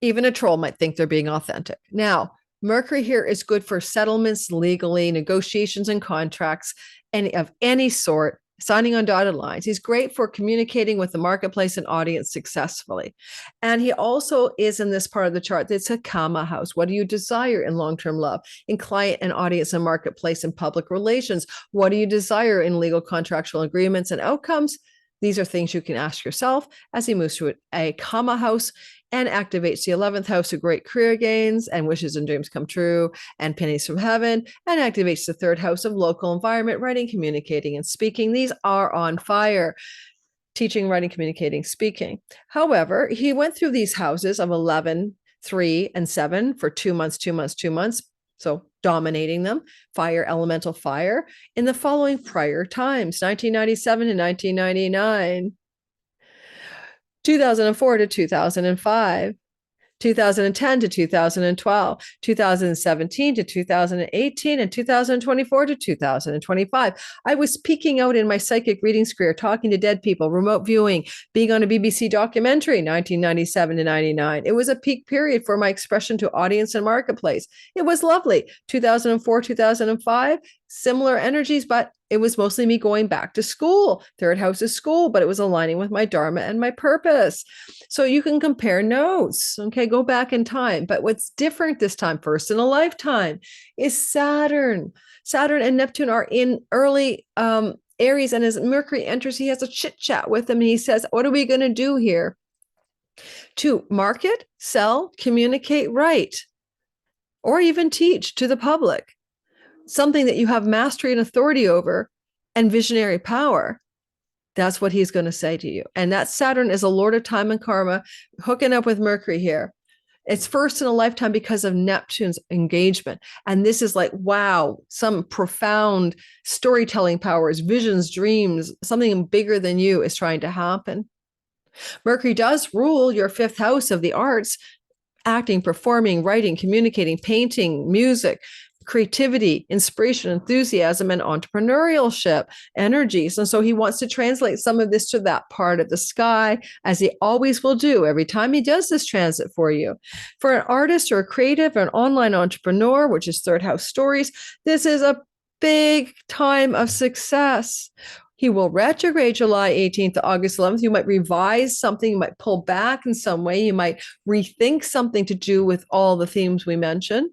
Even a troll might think they're being authentic. Now, Mercury here is good for settlements, legally, negotiations and contracts, of any sort, signing on dotted lines. He's great for communicating with the marketplace and audience successfully. And he also is in this part of the chart that's a karma house. What do you desire in long-term love, in client and audience and marketplace and public relations? What do you desire in legal contractual agreements and outcomes? These are things you can ask yourself as he moves to a karma house and activates the 11th house of great career gains and wishes and dreams come true and pennies from heaven, and activates the 3rd house of local environment, writing, communicating, and speaking. These are on fire. Teaching, writing, communicating, speaking. However, he went through these houses of 11, 3, and 7 for 2 months, 2 months, 2 months. So dominating them, fire, elemental fire, in the following prior times, 1997 to 1999. 2004 to 2005, 2010 to 2012, 2017 to 2018, and 2024 to 2025. I was peeking out in my psychic readings career, talking to dead people, remote viewing, being on a BBC documentary, 1997 to 99. It was a peak period for my expression to audience and marketplace. It was lovely. 2004, 2005, similar energies, but it was mostly me going back to school. 3rd house is school, but it was aligning with my dharma and my purpose. So you can compare notes. Okay, go back in time. But what's different this time, first in a lifetime, is Saturn. Saturn and Neptune are in early Aries, and as Mercury enters, he has a chit chat with him. And he says, what are we going to do here? To market, sell, communicate, write, or even teach to the public. Something that you have mastery and authority over and visionary power. That's what he's going to say to you. And that Saturn is a lord of time and karma, hooking up with Mercury here. It's first in a lifetime because of Neptune's engagement. And this is like, wow, some profound storytelling powers, visions, dreams, something bigger than you is trying to happen. Mercury does rule your 5th house of the arts, acting, performing, writing, communicating, painting, music, creativity, inspiration, enthusiasm, and entrepreneurship energies. And so he wants to translate some of this to that part of the sky, as he always will do every time he does this transit for you. For an artist or a creative or an online entrepreneur, which is 3rd house stories, this is a big time of success. He will retrograde July 18th to August 11th. You might revise something. You might pull back in some way. You might rethink something to do with all the themes we mentioned.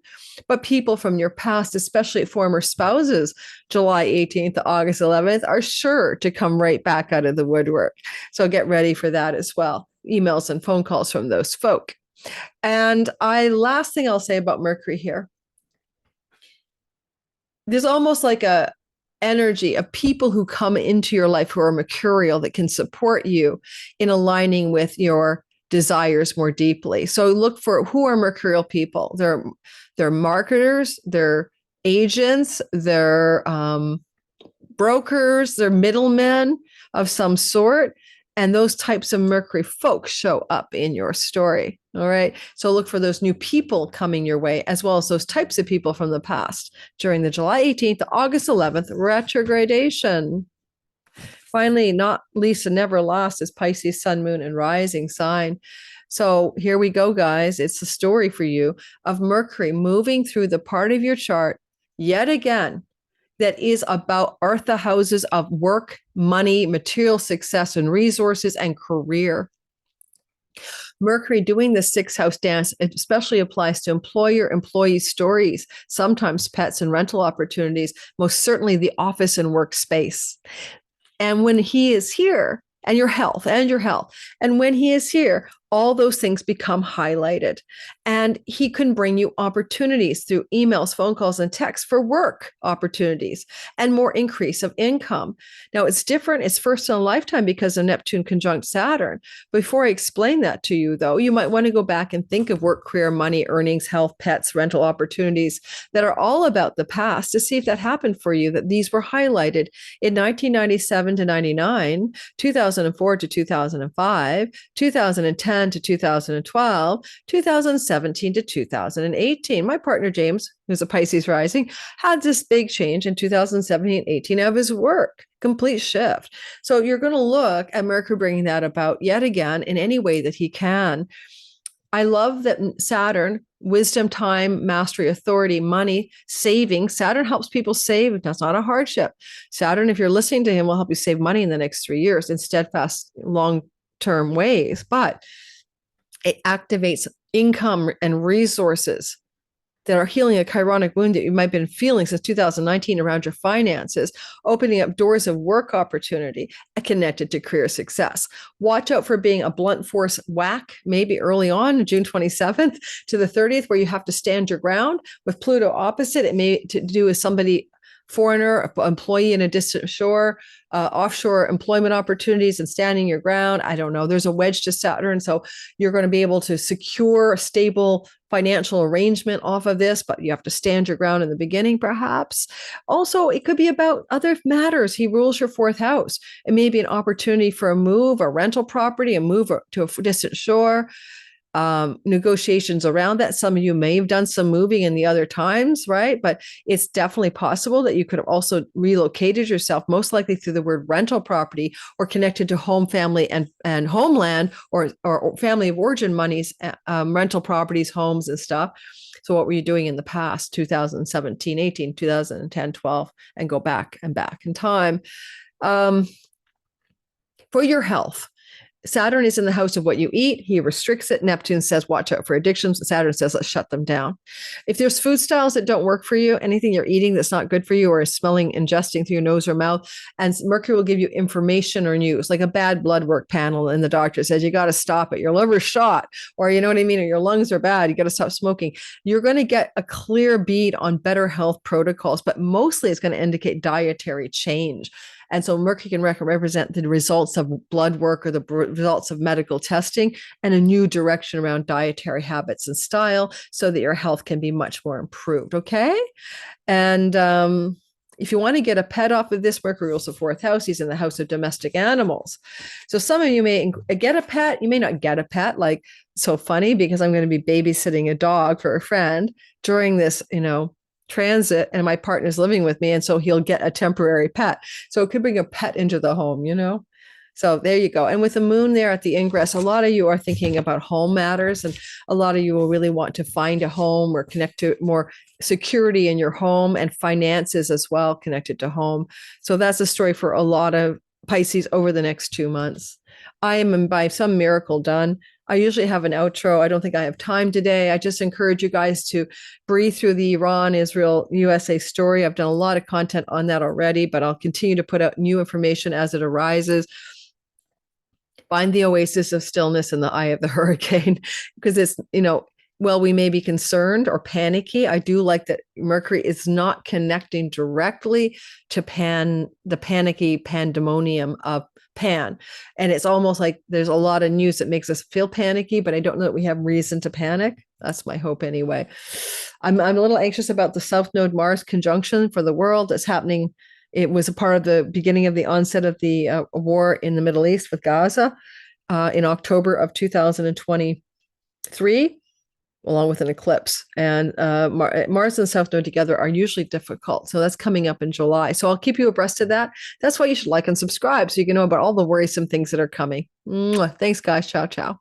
But people from your past, especially former spouses, July 18th to August 11th, are sure to come right back out of the woodwork. So get ready for that as well. Emails and phone calls from those folk. And last thing I'll say about Mercury here. There's almost like a energy of people who come into your life who are mercurial that can support you in aligning with your desires more deeply. So look for who are mercurial people. They're marketers, they're agents, they're brokers, they're middlemen of some sort. And those types of Mercury folks show up in your story. All right. So look for those new people coming your way, as well as those types of people from the past during the July 18th to August 11th retrogradation. Finally, not least and never last, is Pisces, Sun, Moon, and Rising sign. So here we go, guys. It's a story for you of Mercury moving through the part of your chart yet again that is about Artha houses of work, money, material success, and resources, and career. Mercury doing the sixth house dance especially applies to employer-employee stories, sometimes pets and rental opportunities, most certainly the office and workspace. And when he is here, and your health. And when he is here, all those things become highlighted. And he can bring you opportunities through emails, phone calls, and texts for work opportunities and more increase of income. Now, it's different. It's first in a lifetime because of Neptune conjunct Saturn. Before I explain that to you, though, you might want to go back and think of work, career, money, earnings, health, pets, rental opportunities that are all about the past to see if that happened for you, that these were highlighted in 1997 to 99, 2004 to 2005, 2010 to 2012, 2017 to 2018. My partner, James, who's a Pisces rising, had this big change in 2017-18 of his work, complete shift. So you're going to look at Mercury bringing that about yet again in any way that he can. I love that Saturn, wisdom, time, mastery, authority, money, saving. Saturn helps people save. That's not a hardship. Saturn, if you're listening to him, will help you save money in the next 3 years in steadfast, long-term ways. But it activates income and resources that are healing a chironic wound that you might have been feeling since 2019 around your finances, opening up doors of work opportunity connected to career success. Watch out for being a blunt force whack, maybe early on, June 27th to the 30th, where you have to stand your ground. With Pluto opposite, it may to do with somebody, foreigner, employee in a distant shore, offshore employment opportunities and standing your ground. I don't know. There's a wedge to Saturn. So you're going to be able to secure a stable financial arrangement off of this, but you have to stand your ground in the beginning, perhaps. Also, it could be about other matters. He rules your fourth house. It may be an opportunity for a move, a rental property, a move to a distant shore. Negotiations around that. Some of you may have done some moving in the other times, right? But it's definitely possible that you could have also relocated yourself, most likely through the word rental property or connected to home, family, and homeland or family of origin monies, rental properties, homes and stuff. So what were you doing in the past, 2017, 18, 2010, 12, and go back in time. For your health, Saturn is in the house of what you eat. He restricts it. Neptune says, watch out for addictions. Saturn says, let's shut them down. If there's food styles that don't work for you, anything you're eating that's not good for you or is smelling, ingesting through your nose or mouth, and Mercury will give you information or news, like a bad blood work panel. And the doctor says, you got to stop it. Your liver's shot, or you know what I mean? Or your lungs are bad. You got to stop smoking. You're going to get a clear bead on better health protocols, but mostly it's going to indicate dietary change. And so Mercury can represent the results of blood work or the results of medical testing and a new direction around dietary habits and style so that your health can be much more improved. Okay. And if you want to get a pet off of this, Mercury rules the fourth house. He's in the house of domestic animals. So some of you may get a pet. You may not get a pet. Like, so funny because I'm going to be babysitting a dog for a friend during this, transit, and my partner's living with me, and so he'll get a temporary pet. So it could bring a pet into the home, So there you go. And with the moon there at the ingress, a lot of you are thinking about home matters, and a lot of you will really want to find a home or connect to more security in your home and finances as well connected to home. So that's a story for a lot of Pisces over the next 2 months. I am by some miracle done. I usually have an outro. I don't think I have time today. I just encourage you guys to breathe through the Iran, Israel, USA story. I've done a lot of content on that already, but I'll continue to put out new information as it arises. Find the oasis of stillness in the eye of the hurricane, because it's, well, we may be concerned or panicky. I do like that Mercury is not connecting directly to Pan, the panicky pandemonium of Pan. And it's almost like there's a lot of news that makes us feel panicky, but I don't know that we have reason to panic. That's my hope anyway. I'm a little anxious about the South Node Mars conjunction for the world that's happening. It was a part of the beginning of the onset of the war in the Middle East with Gaza in October of 2023, along with an eclipse. And Mars and South Node together are usually difficult. So that's coming up in July. So I'll keep you abreast of that. That's why you should like and subscribe so you can know about all the worrisome things that are coming. Mwah. Thanks, guys. Ciao, ciao.